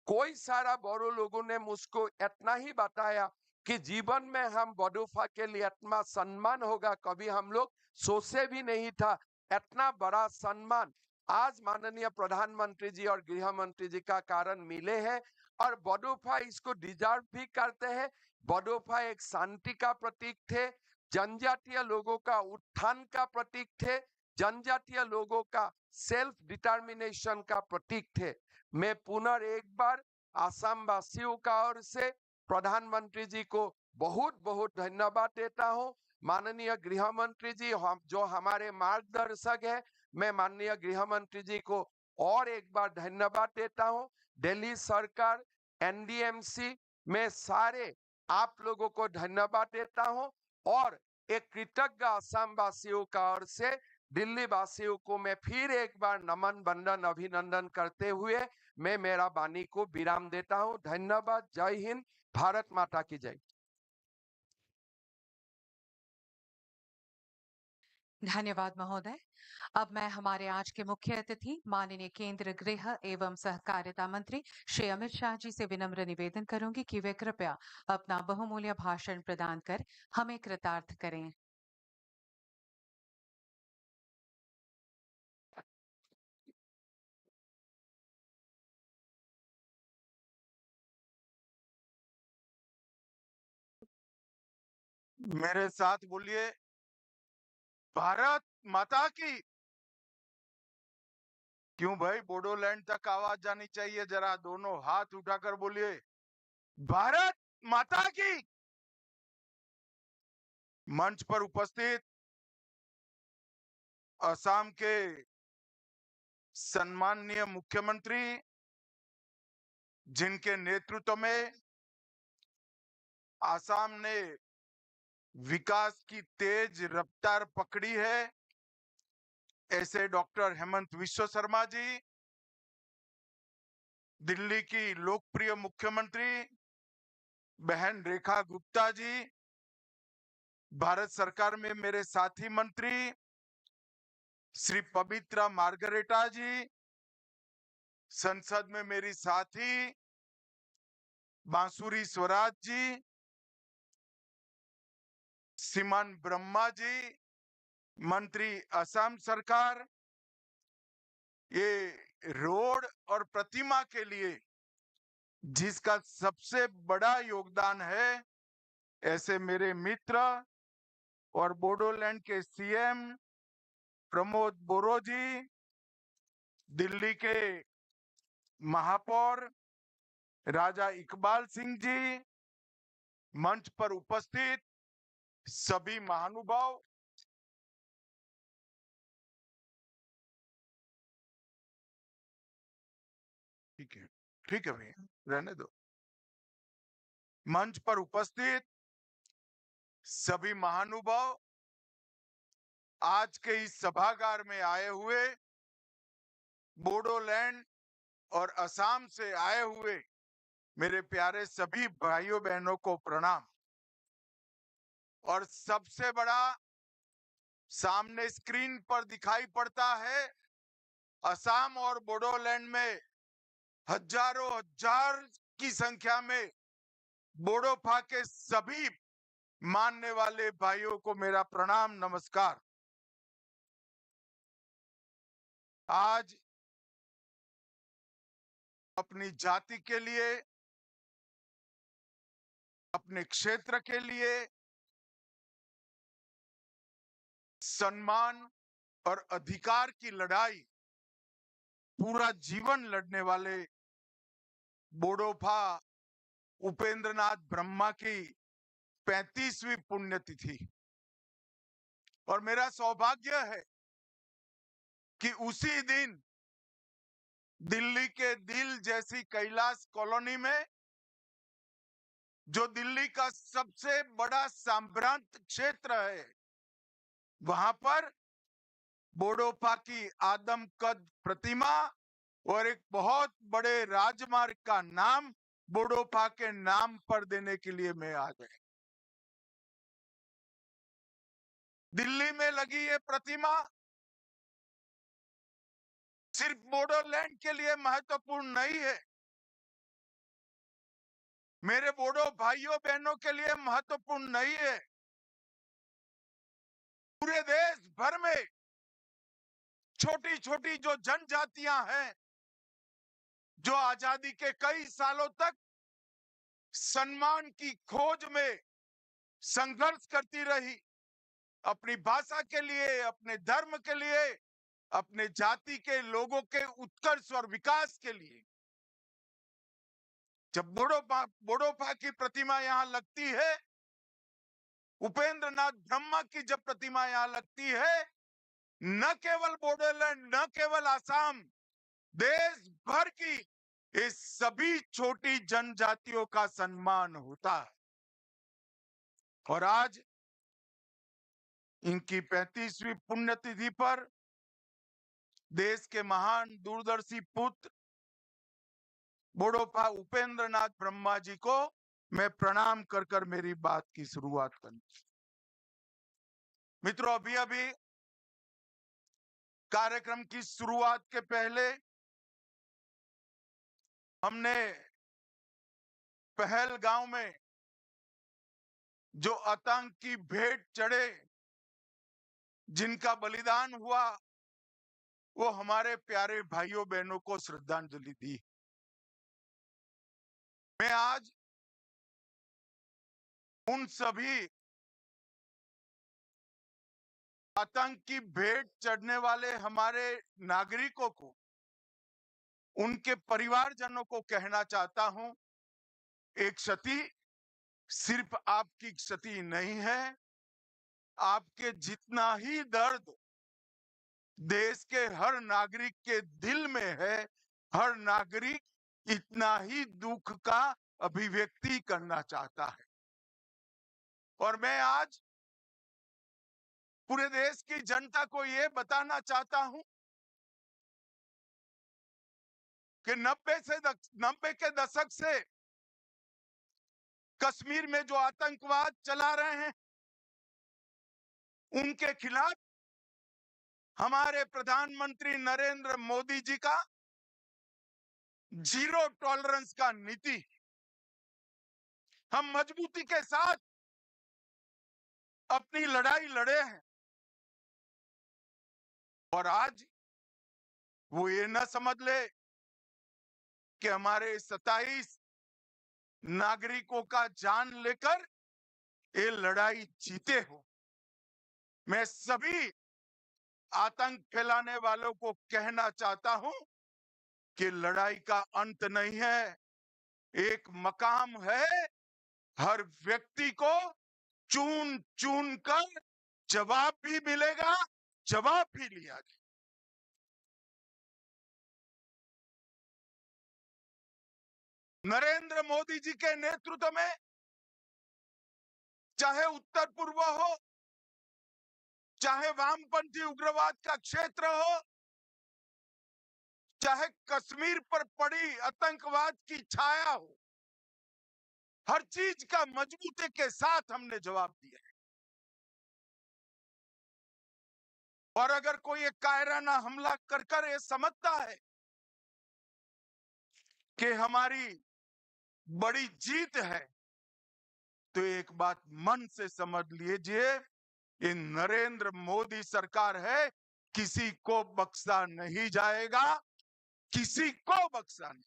कोई सारा बोडो लोगों ने मुझको इतना ही बताया कि जीवन में हम बडोफा के लिए इतना सम्मान होगा, कभी हम लोग सोचे भी नहीं था। इतना बड़ा सम्मान आज माननीय प्रधानमंत्री जी और गृह मंत्री जी का कारण मिले हैं और बडोफा इसको डिजर्व भी करते हैं। बडोफा एक शांति का प्रतीक थे, जनजातीय लोगों का उत्थान का प्रतीक थे, जनजातीय लोगों का सेल्फ डिटर्मिनेशन का प्रतीक थे। मैं पुनः एक बार असम वासियों का ओर से प्रधानमंत्री जी को बहुत बहुत धन्यवाद देता हूं। माननीय गृह मंत्री जी जो हमारे मार्गदर्शक है, मैं माननीय गृह मंत्री जी को और एक बार धन्यवाद देता हूं। दिल्ली सरकार, एनडीएमसी में सारे आप लोगों को धन्यवाद देता हूं और एक कृतज्ञ असम वासियों का ओर से दिल्ली वासियों को मैं फिर एक बार नमन वंदन अभिनंदन करते हुए मैं मेरा वाणी को विराम देता हूं। धन्यवाद। जय हिंद। भारत माता की जय। धन्यवाद महोदय। अब मैं हमारे आज के मुख्य अतिथि माननीय केंद्रीय गृह एवं सहकारिता मंत्री श्री अमित शाह जी से विनम्र निवेदन करूंगी कि वे कृपया अपना बहुमूल्य भाषण प्रदान कर हमें कृतार्थ करें। मेरे साथ बोलिए, भारत माता की। क्यों भाई, बोडोलैंड तक आवाज जानी चाहिए। जरा दोनों हाथ उठाकर बोलिए, भारत माता की। मंच पर उपस्थित असम के सम्माननीय मुख्यमंत्री, जिनके नेतृत्व में असम ने विकास की तेज रफ्तार पकड़ी है, ऐसे डॉक्टर हेमंत विश्व शर्मा जी, दिल्ली की लोकप्रिय मुख्यमंत्री बहन रेखा गुप्ता जी, भारत सरकार में मेरे साथी मंत्री श्री पवित्रा मार्गरेटा जी, संसद में मेरी साथी बांसुरी स्वराज जी, सीमान ब्रह्मा जी, मंत्री असम सरकार, ये रोड और प्रतिमा के लिए जिसका सबसे बड़ा योगदान है, ऐसे मेरे मित्र और बोडोलैंड के सीएम प्रमोद बोरो जी, दिल्ली के महापौर राजा इकबाल सिंह जी, मंच पर उपस्थित सभी महानुभाव, ठीक है भैया, रहने दो। मंच पर उपस्थित सभी महानुभाव, आज के इस सभागार में आए हुए बोडोलैंड और असम से आए हुए मेरे प्यारे सभी भाइयों बहनों को प्रणाम। और सबसे बड़ा सामने स्क्रीन पर दिखाई पड़ता है, असम और बोडोलैंड में हजारों हजार की संख्या में बोडोफा के सभी मानने वाले भाइयों को मेरा प्रणाम नमस्कार। आज अपनी जाति के लिए, अपने क्षेत्र के लिए सम्मान और अधिकार की लड़ाई पूरा जीवन लड़ने वाले बोडोफा उपेंद्रनाथ ब्रह्मा की 35वीं पुण्यतिथि, और मेरा सौभाग्य है कि उसी दिन दिल्ली के दिल जैसी कैलाश कॉलोनी में, जो दिल्ली का सबसे बड़ा संभ्रांत क्षेत्र है, वहां पर बोडोफा की आदमकद प्रतिमा और एक बहुत बड़े राजमार्ग का नाम बोडोफा के नाम पर देने के लिए मैं आ गया। दिल्ली में लगी ये प्रतिमा सिर्फ बोडोलैंड के लिए महत्वपूर्ण नहीं है, मेरे बोडो भाइयों बहनों के लिए महत्वपूर्ण नहीं है, पूरे देश भर में छोटी छोटी जो जनजातियां हैं, जो आजादी के कई सालों तक सम्मान की खोज में संघर्ष करती रही, अपनी भाषा के लिए, अपने धर्म के लिए, अपने जाति के लोगों के उत्कर्ष और विकास के लिए, जब बोडोफा की प्रतिमा यहां लगती है, उपेंद्रनाथ ब्रह्मा की जब प्रतिमा यहां लगती है, न केवल बोडोलैंड, न केवल असम, देश भर की इस सभी छोटी जनजातियों का सम्मान होता है। और आज इनकी 35वीं पुण्यतिथि पर देश के महान दूरदर्शी पुत्र बोडोफा उपेंद्र नाथ ब्रह्मा जी को मैं प्रणाम कर कर मेरी बात की शुरुआत करूं। मित्रों, अभी अभी कार्यक्रम की शुरुआत के पहले हमने पहलगांव में जो आतंक की भेंट चढ़े, जिनका बलिदान हुआ, वो हमारे प्यारे भाइयों बहनों को श्रद्धांजलि दी। मैं आज उन सभी आतंक की भेंट चढ़ने वाले हमारे नागरिकों को, उनके परिवारजनों को कहना चाहता हूं, एक क्षति सिर्फ आपकी क्षति नहीं है, आपके जितना ही दर्द देश के हर नागरिक के दिल में है, हर नागरिक इतना ही दुख का अभिव्यक्ति करना चाहता है। और मैं आज पूरे देश की जनता को यह बताना चाहता हूं कि 90 के दशक से कश्मीर में जो आतंकवाद चला रहे हैं, उनके खिलाफ हमारे प्रधानमंत्री नरेंद्र मोदी जी का जीरो टॉलरेंस का नीति, हम मजबूती के साथ अपनी लड़ाई लड़े हैं। और आज वो ये न समझ ले कि हमारे 27 नागरिकों का जान लेकर ये लड़ाई जीते हो। मैं सभी आतंक फैलाने वालों को कहना चाहता हूं कि लड़ाई का अंत नहीं है, एक मकाम है। हर व्यक्ति को चुन चुन कर जवाब भी मिलेगा, जवाब भी लिया जाएगा। नरेंद्र मोदी जी के नेतृत्व में चाहे उत्तर पूर्व हो, चाहे वामपंथी उग्रवाद का क्षेत्र हो, चाहे कश्मीर पर पड़ी आतंकवाद की छाया हो, हर चीज का मजबूती के साथ हमने जवाब दिया है। और अगर कोई एक कायराना हमला कर कर ये समझता है कि हमारी बड़ी जीत है, तो एक बात मन से समझ लीजिए, ये नरेंद्र मोदी सरकार है, किसी को बख्शा नहीं जाएगा, किसी को बख्शा नहीं।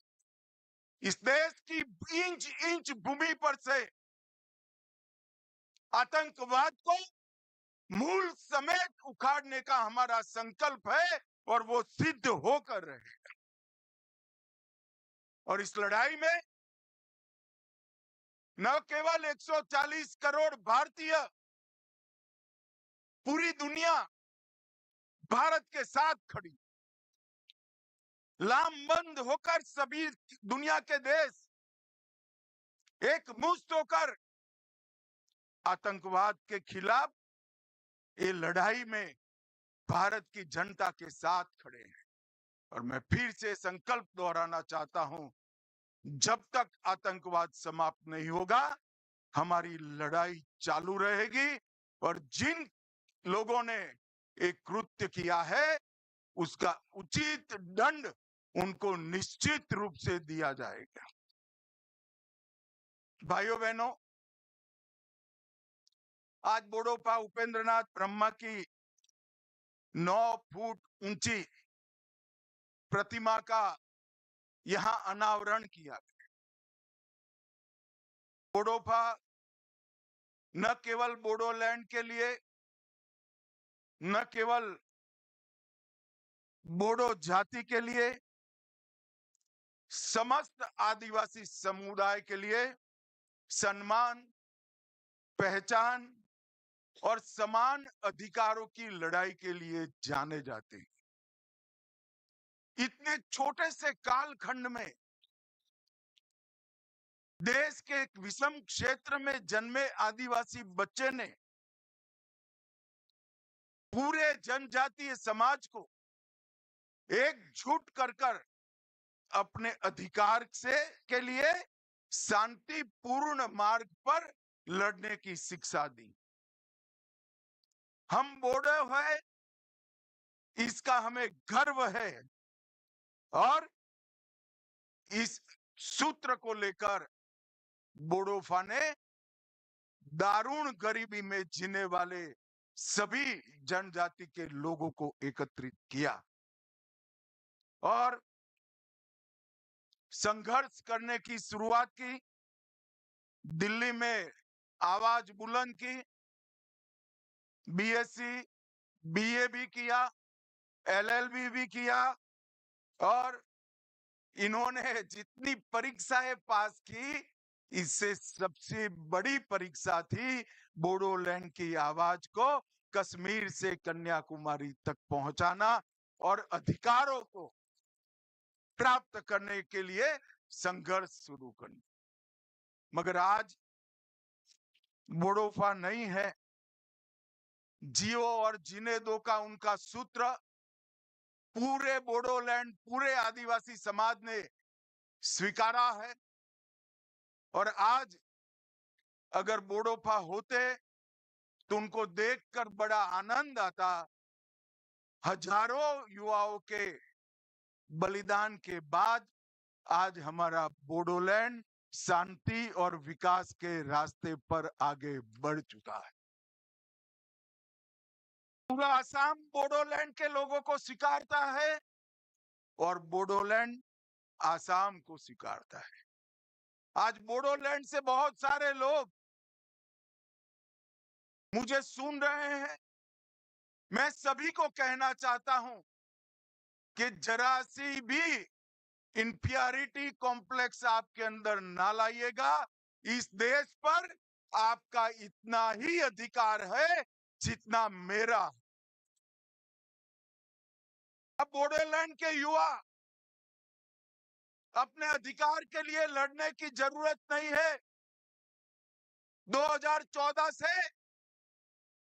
इस देश की इंच इंच भूमि पर से आतंकवाद को मूल समेत उखाड़ने का हमारा संकल्प है और वो सिद्ध होकर रहेगा। और इस लड़ाई में न केवल 140 करोड़ भारतीय, पूरी दुनिया भारत के साथ खड़ी, लामबंद होकर सभी दुनिया के देश एक मुश्त होकर आतंकवाद के खिलाफ ये लड़ाई में भारत की जनता के साथ खड़े हैं। और मैं फिर से संकल्प दोहराना चाहता हूं, जब तक आतंकवाद समाप्त नहीं होगा, हमारी लड़ाई चालू रहेगी। और जिन लोगों ने एक कृत्य किया है, उसका उचित दंड उनको निश्चित रूप से दिया जाएगा। भाइयों बहनों, आज बोडोफा उपेंद्र नाथ ब्रह्मा की 9 फुट ऊंची प्रतिमा का यहां अनावरण किया गया। बोडोफा न केवल बोडोलैंड के लिए, न केवल बोडो जाति के लिए, समस्त आदिवासी समुदाय के लिए सम्मान, पहचान और समान अधिकारों की लड़ाई के लिए जाने जाते हैं। इतने छोटे से कालखंड में देश के एक विषम क्षेत्र में जन्मे आदिवासी बच्चे ने पूरे जनजातीय समाज को एकजुट कर अपने अधिकार से के लिए शांतिपूर्ण मार्ग पर लड़ने की शिक्षा दी। हम बोडो है, इसका हमें गर्व है और इस सूत्र को लेकर बोडोफा ने दारुण गरीबी में जीने वाले सभी जनजाति के लोगों को एकत्रित किया और संघर्ष करने की शुरुआत की। दिल्ली में आवाज बुलंद की, बीएससी, बीए भी किया, एलएलबी भी किया और इन्होंने जितनी परीक्षाएं पास की, इससे सबसे बड़ी परीक्षा थी बोडोलैंड की आवाज को कश्मीर से कन्याकुमारी तक पहुंचाना और अधिकारों को प्राप्त करने के लिए संघर्ष शुरू करना। मगर आज बोडोफा नहीं है, जियो और जीने दो का उनका सूत्र पूरे बोडोलैंड, पूरे आदिवासी समाज ने स्वीकारा है और आज अगर बोडोफा होते तो उनको देखकर बड़ा आनंद आता। हजारों युवाओं के बलिदान के बाद आज हमारा बोडोलैंड शांति और विकास के रास्ते पर आगे बढ़ चुका है। पूरा असम बोडोलैंड के लोगों को स्वीकारता है और बोडोलैंड असम को स्वीकारता है। आज बोडोलैंड से बहुत सारे लोग मुझे सुन रहे हैं। मैं सभी को कहना चाहता हूं कि जरा सी भी इंफीरियरिटी कॉम्प्लेक्स आपके अंदर ना लाइएगा। इस देश पर आपका इतना ही अधिकार है जितना मेरा। अब बोडोलैंड के युवा अपने अधिकार के लिए लड़ने की जरूरत नहीं है। 2014 से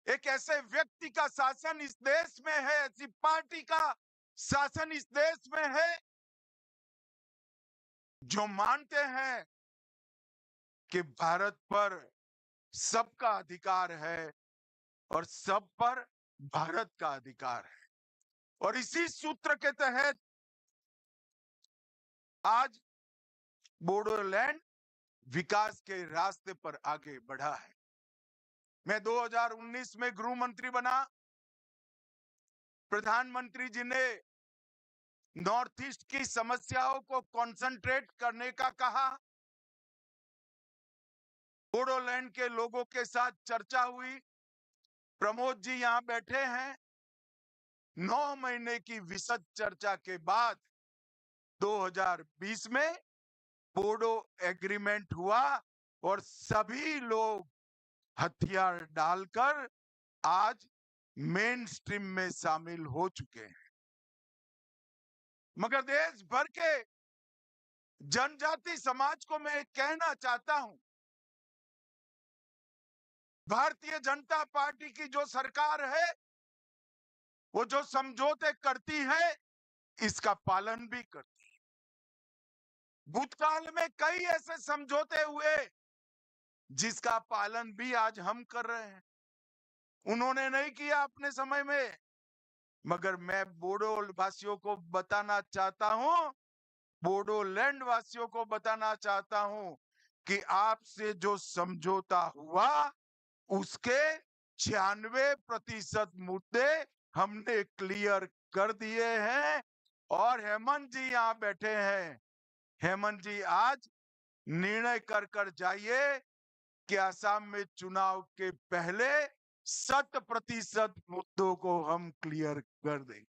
एक ऐसे व्यक्ति का शासन इस देश में है, ऐसी पार्टी का शासन इस देश में है जो मानते हैं कि भारत पर सबका अधिकार है और सब पर भारत का अधिकार है। और इसी सूत्र के तहत आज बोडोलैंड विकास के रास्ते पर आगे बढ़ा है। मैं 2019 में गृह मंत्री बना। प्रधानमंत्री जी ने नॉर्थ ईस्ट की समस्याओं को कंसंट्रेट करने का कहा। बोडोलैंड के लोगों के साथ चर्चा हुई। प्रमोद जी यहां बैठे हैं। 9 महीने की विशद चर्चा के बाद 2020 में बोडो एग्रीमेंट हुआ और सभी लोग हथियार डालकर आज मेन स्ट्रीम में शामिल हो चुके हैं। मगर देश भर के जनजाति समाज को मैं कहना चाहता हूं, भारतीय जनता पार्टी की जो सरकार है वो जो समझौते करती है इसका पालन भी करती है। भूतकाल में कई ऐसे समझौते हुए जिसका पालन भी आज हम कर रहे हैं। उन्होंने नहीं किया अपने समय में, मगर मैं बोडो वासियों को बताना चाहता हूं, बोडोलैंड वासियों को बताना चाहता हूं कि आपसे जो समझौता हुआ उसके 96% मुद्दे हमने क्लियर कर दिए हैं। और हेमंत जी यहां बैठे हैं। हेमंत जी आज निर्णय कर जाइए कि असम में चुनाव के पहले 100% मुद्दों को हम क्लियर कर देंगे।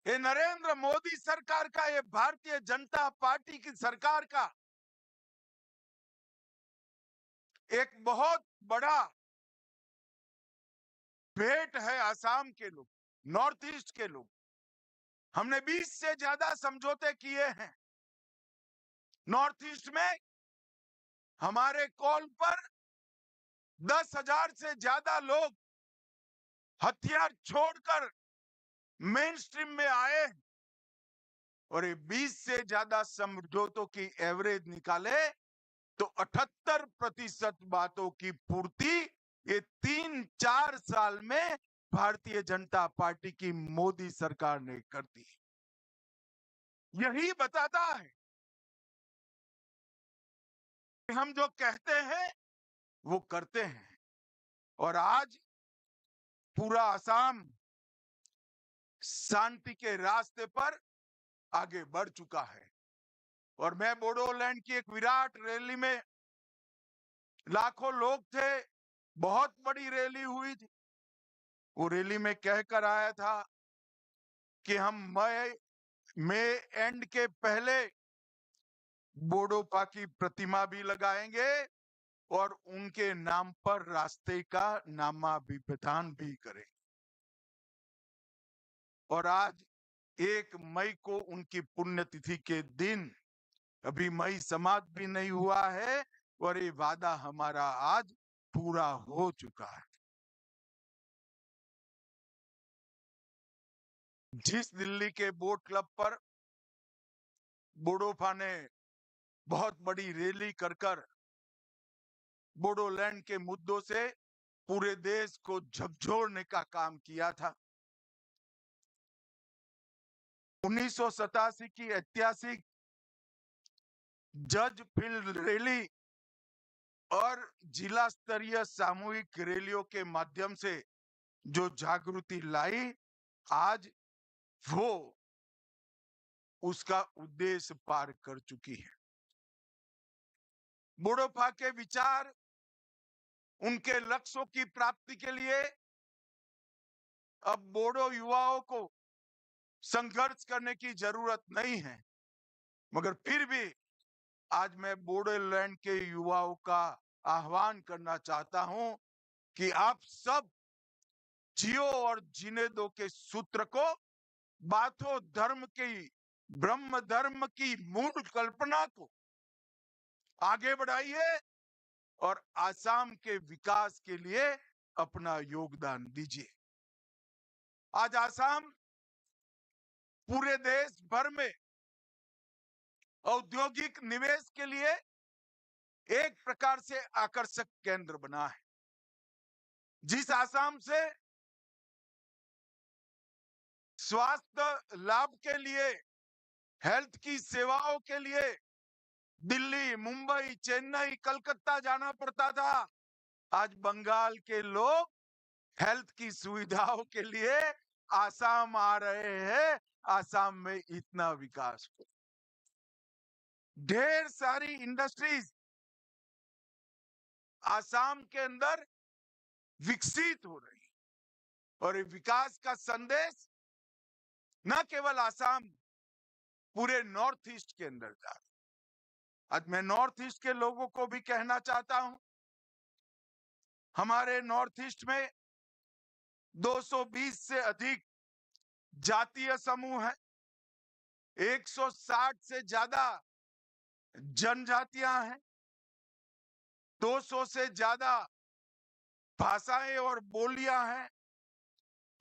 ये नरेंद्र मोदी सरकार का, ये भारतीय जनता पार्टी की सरकार का एक बहुत बड़ा भेंट है असम के लोग, नॉर्थ ईस्ट के लोग। हमने 20 से ज्यादा समझौते किए हैं नॉर्थ ईस्ट में हमारे कॉल पर 10,000 से ज्यादा लोग हथियार छोड़कर मेन स्ट्रीम में आए और ये 20 से ज्यादा समझौतों की एवरेज निकाले तो 78% बातों की पूर्ति ये 3-4 साल में भारतीय जनता पार्टी की मोदी सरकार ने कर दी। यही बताता है कि हम जो कहते हैं वो करते हैं और आज पूरा असम शांति के रास्ते पर आगे बढ़ चुका है और मैं बोडोलैंड की एक विराट रैली में लाखों लोग थे, बहुत बड़ी रैली हुई थी। वो रैली में कहकर आया था कि हम मई एंड के पहले बोडोपा की प्रतिमा भी लगाएंगे और उनके नाम पर रास्ते का नामाभिधान भी करेंगे। और आज 1 मई को उनकी पुण्यतिथि के दिन, अभी मई समाप्त भी नहीं हुआ है और ये वादा हमारा आज पूरा हो चुका है। जिस दिल्ली के बोट क्लब पर बोडोपा ने बहुत बड़ी रैली कर बोडोलैंड के मुद्दों से पूरे देश को झकझोरने का काम किया था। 1987 की ऐतिहासिक जज फील्ड रैली और जिला स्तरीय सामूहिक रैलियों के माध्यम से जो जागृति लाई, आज वो उसका उद्देश्य पार कर चुकी है। बोडोपा के विचार, उनके लक्ष्यों की प्राप्ति के लिए अब बोडो युवाओं को संघर्ष करने की जरूरत नहीं है, मगर फिर भी आज मैं बोडोलैंड के युवाओं का आह्वान करना चाहता हूं कि आप सब जियो और जीने दो के सूत्र को, बाथो धर्म की, ब्रह्म धर्म की मूल कल्पना को आगे बढ़ाइए और आसाम के विकास के लिए अपना योगदान दीजिए। आज आसाम पूरे देश भर में औद्योगिक निवेश के लिए एक प्रकार से आकर्षक केंद्र बना है। जिस आसाम से स्वास्थ्य लाभ के लिए, हेल्थ की सेवाओं के लिए दिल्ली, मुंबई, चेन्नई, कलकत्ता जाना पड़ता था, आज बंगाल के लोग हेल्थ की सुविधाओं के लिए आसाम आ रहे हैं। आसाम में इतना विकास हो, ढेर सारी इंडस्ट्रीज आसाम के अंदर विकसित हो रही और ये विकास का संदेश न केवल आसाम, पूरे नॉर्थ ईस्ट के अंदर जा रहा है। आज मैं नॉर्थ ईस्ट के लोगों को भी कहना चाहता हूं, हमारे नॉर्थ ईस्ट में 220 से अधिक जातीय समूह हैं, 160 से ज्यादा जनजातियां हैं, 200 से ज्यादा भाषाएं और बोलियां हैं,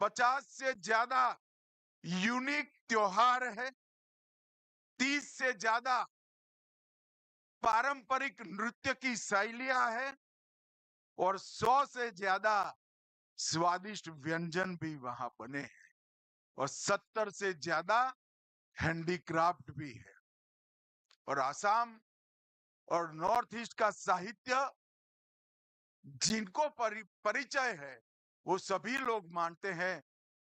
50 से ज्यादा यूनिक त्योहार है, 30 से ज्यादा पारंपरिक नृत्य की शैलियां हैं और 100 से ज्यादा स्वादिष्ट व्यंजन भी वहां बने हैं और 70 से ज्यादा हैंडीक्राफ्ट भी है। और आसाम और नॉर्थ ईस्ट का साहित्य जिनको परिचय है, वो सभी लोग मानते हैं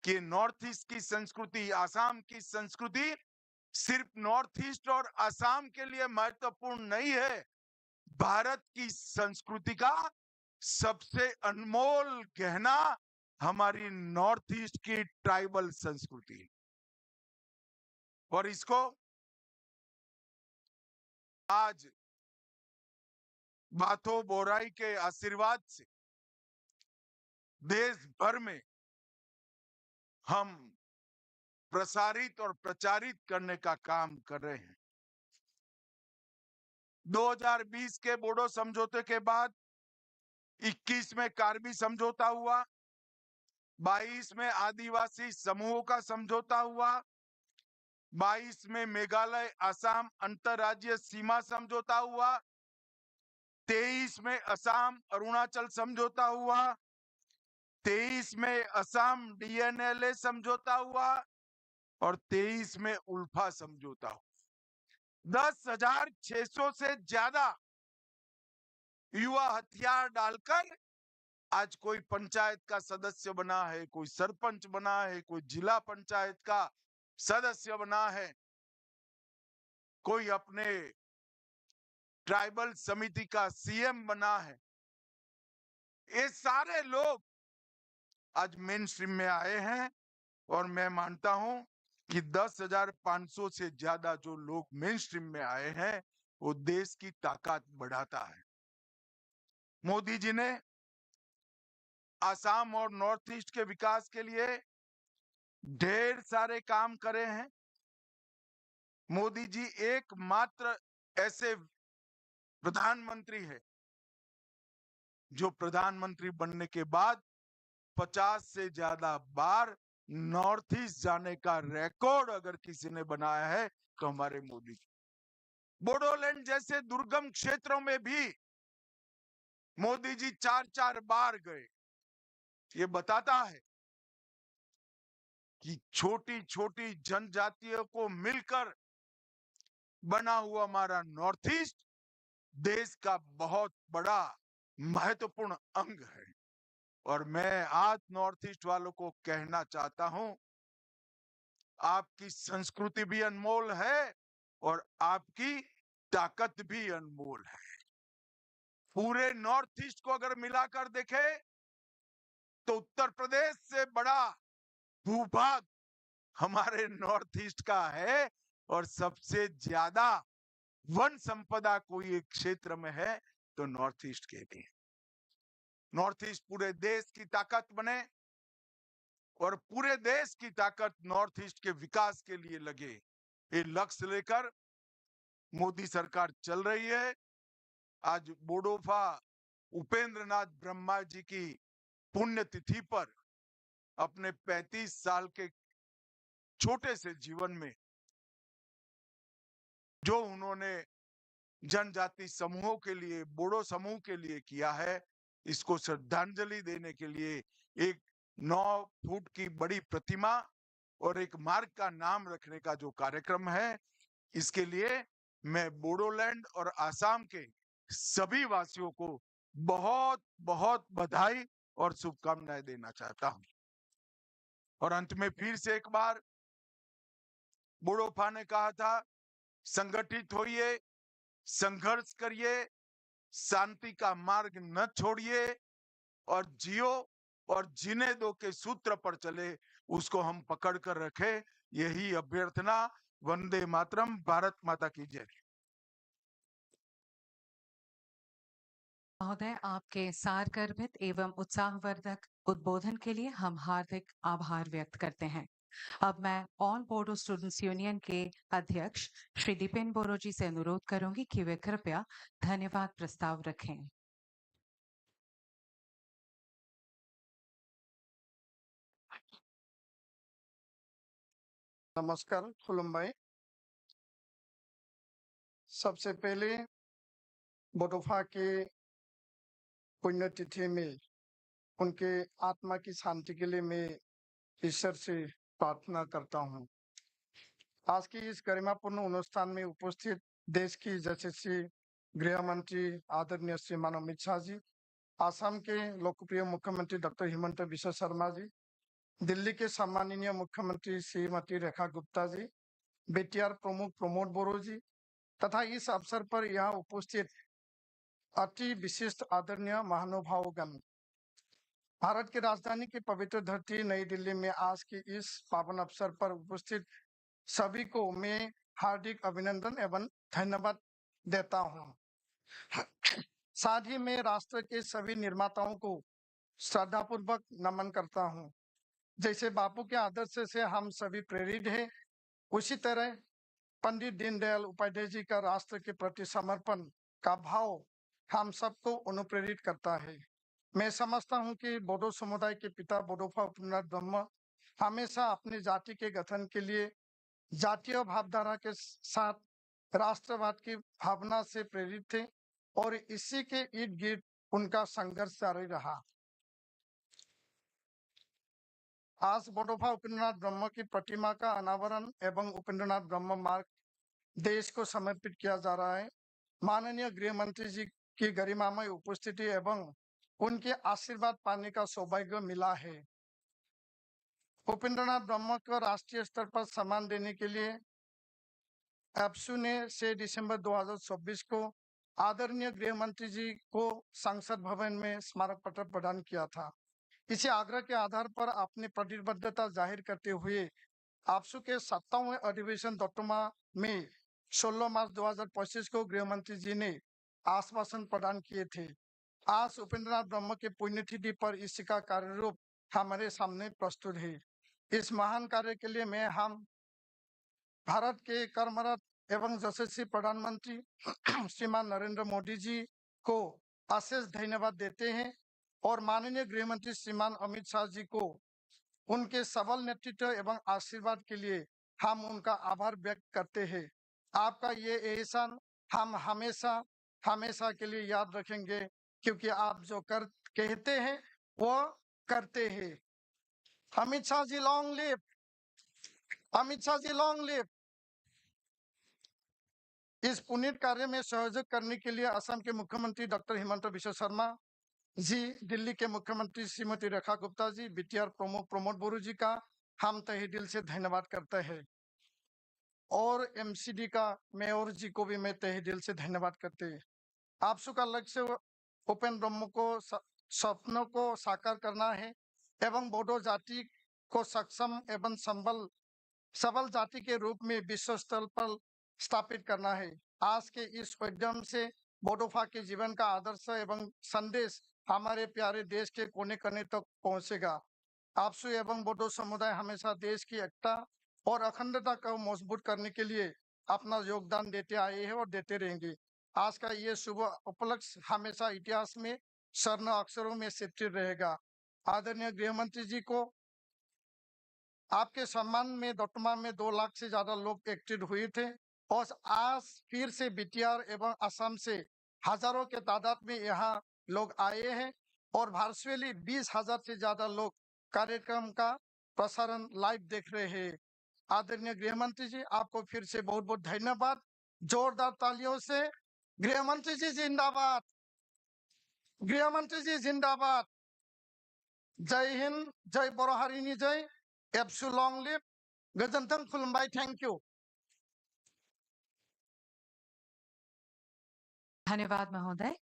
कि नॉर्थ ईस्ट की संस्कृति, आसाम की संस्कृति सिर्फ नॉर्थ ईस्ट और आसाम के लिए महत्वपूर्ण नहीं है, भारत की संस्कृति का सबसे अनमोल गहना हमारी नॉर्थ ईस्ट की ट्राइबल संस्कृति। और इसको आज बाथो बोराई के आशीर्वाद से देश भर में हम प्रसारित और प्रचारित करने का काम कर रहे हैं। 2020 के बोडो समझौते के बाद 21 में कार्बी समझौता हुआ, 22 में आदिवासी समूहों का समझौता हुआ, 22 में मेघालय असम अंतरराज्यीय सीमा समझौता हुआ, 23 में असम अरुणाचल समझौता हुआ, 23 में असम डीएनएलए समझौता हुआ और 23 में उल्फा समझौता हुआ। 10,600 से ज्यादा युवा हथियार डालकर आज कोई पंचायत का सदस्य बना है, कोई सरपंच बना है, कोई जिला पंचायत का सदस्य बना है, कोई अपने ट्राइबल समिति का सीएम बना है। ये सारे लोग आज मेन स्ट्रीम में आए हैं और मैं मानता हूं कि 10,500 से ज्यादा जो लोग मेन स्ट्रीम में आए हैं वो देश की ताकत बढ़ाता है। मोदी जी ने आसाम और नॉर्थ ईस्ट के विकास के लिए ढेर सारे काम करे हैं। मोदी जी एकमात्र ऐसे प्रधानमंत्री है जो प्रधानमंत्री बनने के बाद 50 से ज्यादा बार नॉर्थ ईस्ट जाने का रिकॉर्ड अगर किसी ने बनाया है तो हमारे मोदी जी। बोडोलैंड जैसे दुर्गम क्षेत्रों में भी मोदी जी 4-4 बार गए। ये बताता है कि छोटी छोटी जनजातियों को मिलकर बना हुआ हमारा नॉर्थ ईस्ट देश का बहुत बड़ा महत्वपूर्ण अंग है। और मैं आज नॉर्थ ईस्ट वालों को कहना चाहता हूं, आपकी संस्कृति भी अनमोल है और आपकी ताकत भी अनमोल है। पूरे नॉर्थ ईस्ट को अगर मिलाकर देखे तो उत्तर प्रदेश से बड़ा भूभाग हमारे नॉर्थ ईस्ट का है और सबसे ज्यादा वन संपदा कोई एक क्षेत्र में है तो नॉर्थ ईस्ट के लिए। नॉर्थ ईस्ट पूरे देश की ताकत बने और पूरे देश की ताकत नॉर्थ ईस्ट के विकास के लिए लगे, ये लक्ष्य लेकर मोदी सरकार चल रही है। आज बोडोफा उपेंद्र नाथ ब्रह्मा जी की पुण्यतिथि पर अपने 35 साल के छोटे से जीवन में जो उन्होंने जनजाति समूहों के लिए, बोडो समूह के लिए किया है, इसको श्रद्धांजलि देने के लिए एक 9 फुट की बड़ी प्रतिमा और एक मार्ग का नाम रखने का जो कार्यक्रम है, इसके लिए मैं बोडोलैंड और आसाम के सभी वासियों को बहुत बहुत बधाई और शुभकामनाएं देना चाहता हूं। और अंत में फिर से एक बार बोडोफा ने कहा था, संगठित होइए, संघर्ष करिए, शांति का मार्ग न छोड़िए और जियो और जीने दो के सूत्र पर चले, उसको हम पकड़ कर रखे। यही अभ्यर्थना। वंदे मातरम। भारत माता की जय। महोदय, आपके सारगर्भित एवं उत्साहवर्धक उद्बोधन के लिए हम हार्दिक आभार व्यक्त करते हैं। अब मैं ऑल बोडो स्टूडेंट्स यूनियन के अध्यक्ष श्री दीपेन बोरो जी से अनुरोध करूंगी कि वे कृपया धन्यवाद प्रस्ताव रखें। नमस्कार खुलुमबाई। सबसे पहले बोडोफा के पुण्यतिथि में उनके आत्मा की शांति के लिए मैं ईश्वर से प्रार्थना करता हूं। आज की इस गरिमापूर्ण अनुष्ठान में उपस्थित देश की यशस्वी गृह मंत्री आदरणीय श्रीमान अमित शाह जी, आसाम के लोकप्रिय मुख्यमंत्री डॉक्टर हिमंत बिस्वा शर्मा जी, दिल्ली के सम्माननीय मुख्यमंत्री श्रीमती रेखा गुप्ता जी, बीटीआर प्रमुख प्रमोद बोरो जी तथा इस अवसर पर यहाँ उपस्थित अति विशिष्ट आदरणीय महानुभावगण, भारत की राजधानी की पवित्र धरती नई दिल्ली में आज के इस पावन अवसर पर उपस्थित सभी को मैं हार्दिक अभिनंदन एवं धन्यवाद देता हूँ। साथ ही मैं राष्ट्र के सभी निर्माताओं को श्रद्धापूर्वक नमन करता हूँ। जैसे बापू के आदर्श से हम सभी प्रेरित हैं, उसी तरह पंडित दीनदयाल उपाध्याय जी का राष्ट्र के प्रति समर्पण का भाव हम सबको अनुप्रेरित करता है। मैं समझता हूं कि बोडो समुदाय के पिता बोडोफा उपेंद्रनाथ ब्रह्म हमेशा अपनी जाति के गठन के लिए जातीय भावधारा के साथ राष्ट्रवाद की भावना से प्रेरित थे और इसी के इर्द गिर्द उनका संघर्ष जारी रहा। आज बोडोफा उपेंद्रनाथ ब्रह्म की प्रतिमा का अनावरण एवं उपेंद्रनाथ ब्रह्म मार्ग देश को समर्पित किया जा रहा है। माननीय गृह मंत्री जी की गरिमामय उपस्थिति एवं उनके आशीर्वाद पाने का सौभाग्य मिला है। उपेंद्रनाथ ब्रह्म को राष्ट्रीय स्तर पर सम्मान देने के लिए एप्सू ने 6 दिसंबर 2024 को आदरणीय गृह मंत्री जी को संसद भवन में स्मारक पत्र प्रदान किया था। इसी आग्रह के आधार पर अपनी प्रतिबद्धता जाहिर करते हुए एप्सू के 57वें अधिवेशन दत्तमा में 16 मार्च 2025 को गृह मंत्री जी ने आश्वासन प्रदान किए थे। आज उपेंद्रनाथ ब्रह्म के पुण्यतिथि पर इसका कार्य रूप हमारे सामने प्रस्तुत है। इस महान कार्य के लिए मैं हम भारत के कर्मरत एवं यशस्वी प्रधानमंत्री श्रीमान नरेंद्र मोदी जी को अशेष धन्यवाद देते हैं और माननीय गृह मंत्री श्रीमान अमित शाह जी को उनके सबल नेतृत्व एवं आशीर्वाद के लिए हम उनका आभार व्यक्त करते हैं। आपका ये एहसान हम हमेशा हमेशा के लिए याद रखेंगे, क्योंकि आप जो कहते हैं वो करते हैं। Amit Shah ji long live, Amit Shah ji long live. इस पुनीत कार्य में सहयोग करने के लिए असम के मुख्यमंत्री डॉक्टर हिमंता बिश्व शर्मा जी, दिल्ली के मुख्यमंत्री श्रीमती रेखा गुप्ता जी, बीटीआर प्रमुख प्रमोद बोरू जी का हम तहे दिल से धन्यवाद करते हैं और एमसीडी का मेयर जी को भी मैं तहे दिल से धन्यवाद करते हैं। आप सबका लक्ष्य उपेंद्र ब्रह्म को सपनों को साकार करना है एवं बोडो जाति को सक्षम एवं सबल जाति के रूप में विश्व स्तर पर स्थापित करना है। आज के इस उद्यम से बोडोफा के जीवन का आदर्श एवं संदेश हमारे प्यारे देश के कोने कोने तक पहुंचेगा। आपसू एवं बोडो समुदाय हमेशा देश की एकता और अखंडता को मजबूत करने के लिए अपना योगदान देते आए हैं और देते रहेंगे। आज का ये शुभ उपलक्ष्य हमेशा इतिहास में स्वर्ण अक्षरों में चित्रित रहेगा। आदरणीय गृह मंत्री जी को आपके सम्मान में दत्तमा में 2 लाख से ज्यादा लोग एक्टिव हुए थे और आज फिर से बीटीआर एवं असम से हजारों के तादाद में यहाँ लोग आए हैं और वर्चुअली 20,000 से ज्यादा लोग कार्यक्रम का प्रसारण लाइव देख रहे हैं। आदरणीय गृह मंत्री जी, आपको फिर से बहुत बहुत धन्यवाद। जोरदार तालियों से गृह मंत्री जी जिंदाबाद, गृह मंत्री जी जिंदाबाद। जय हिंद, जय बर' हारिनि जय, एप्सु लॉन्ग लिव, गोजोन्थों, खुलुमबाय, थैंक यू। धन्यवाद महोदय।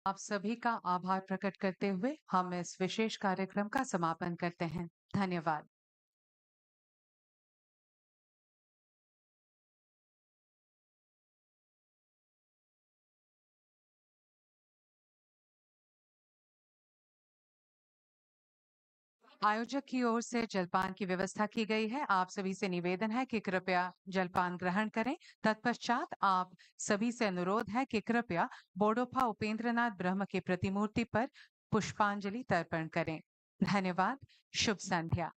आप सभी का आभार प्रकट करते हुए हम इस विशेष कार्यक्रम का समापन करते हैं। धन्यवाद। आयोजक की ओर से जलपान की व्यवस्था की गई है। आप सभी से निवेदन है कि कृपया जलपान ग्रहण करें। तत्पश्चात आप सभी से अनुरोध है कि कृपया बोडोफा उपेंद्रनाथ ब्रह्म की प्रतिमूर्ति पर पुष्पांजलि तर्पण करें। धन्यवाद। शुभ संध्या।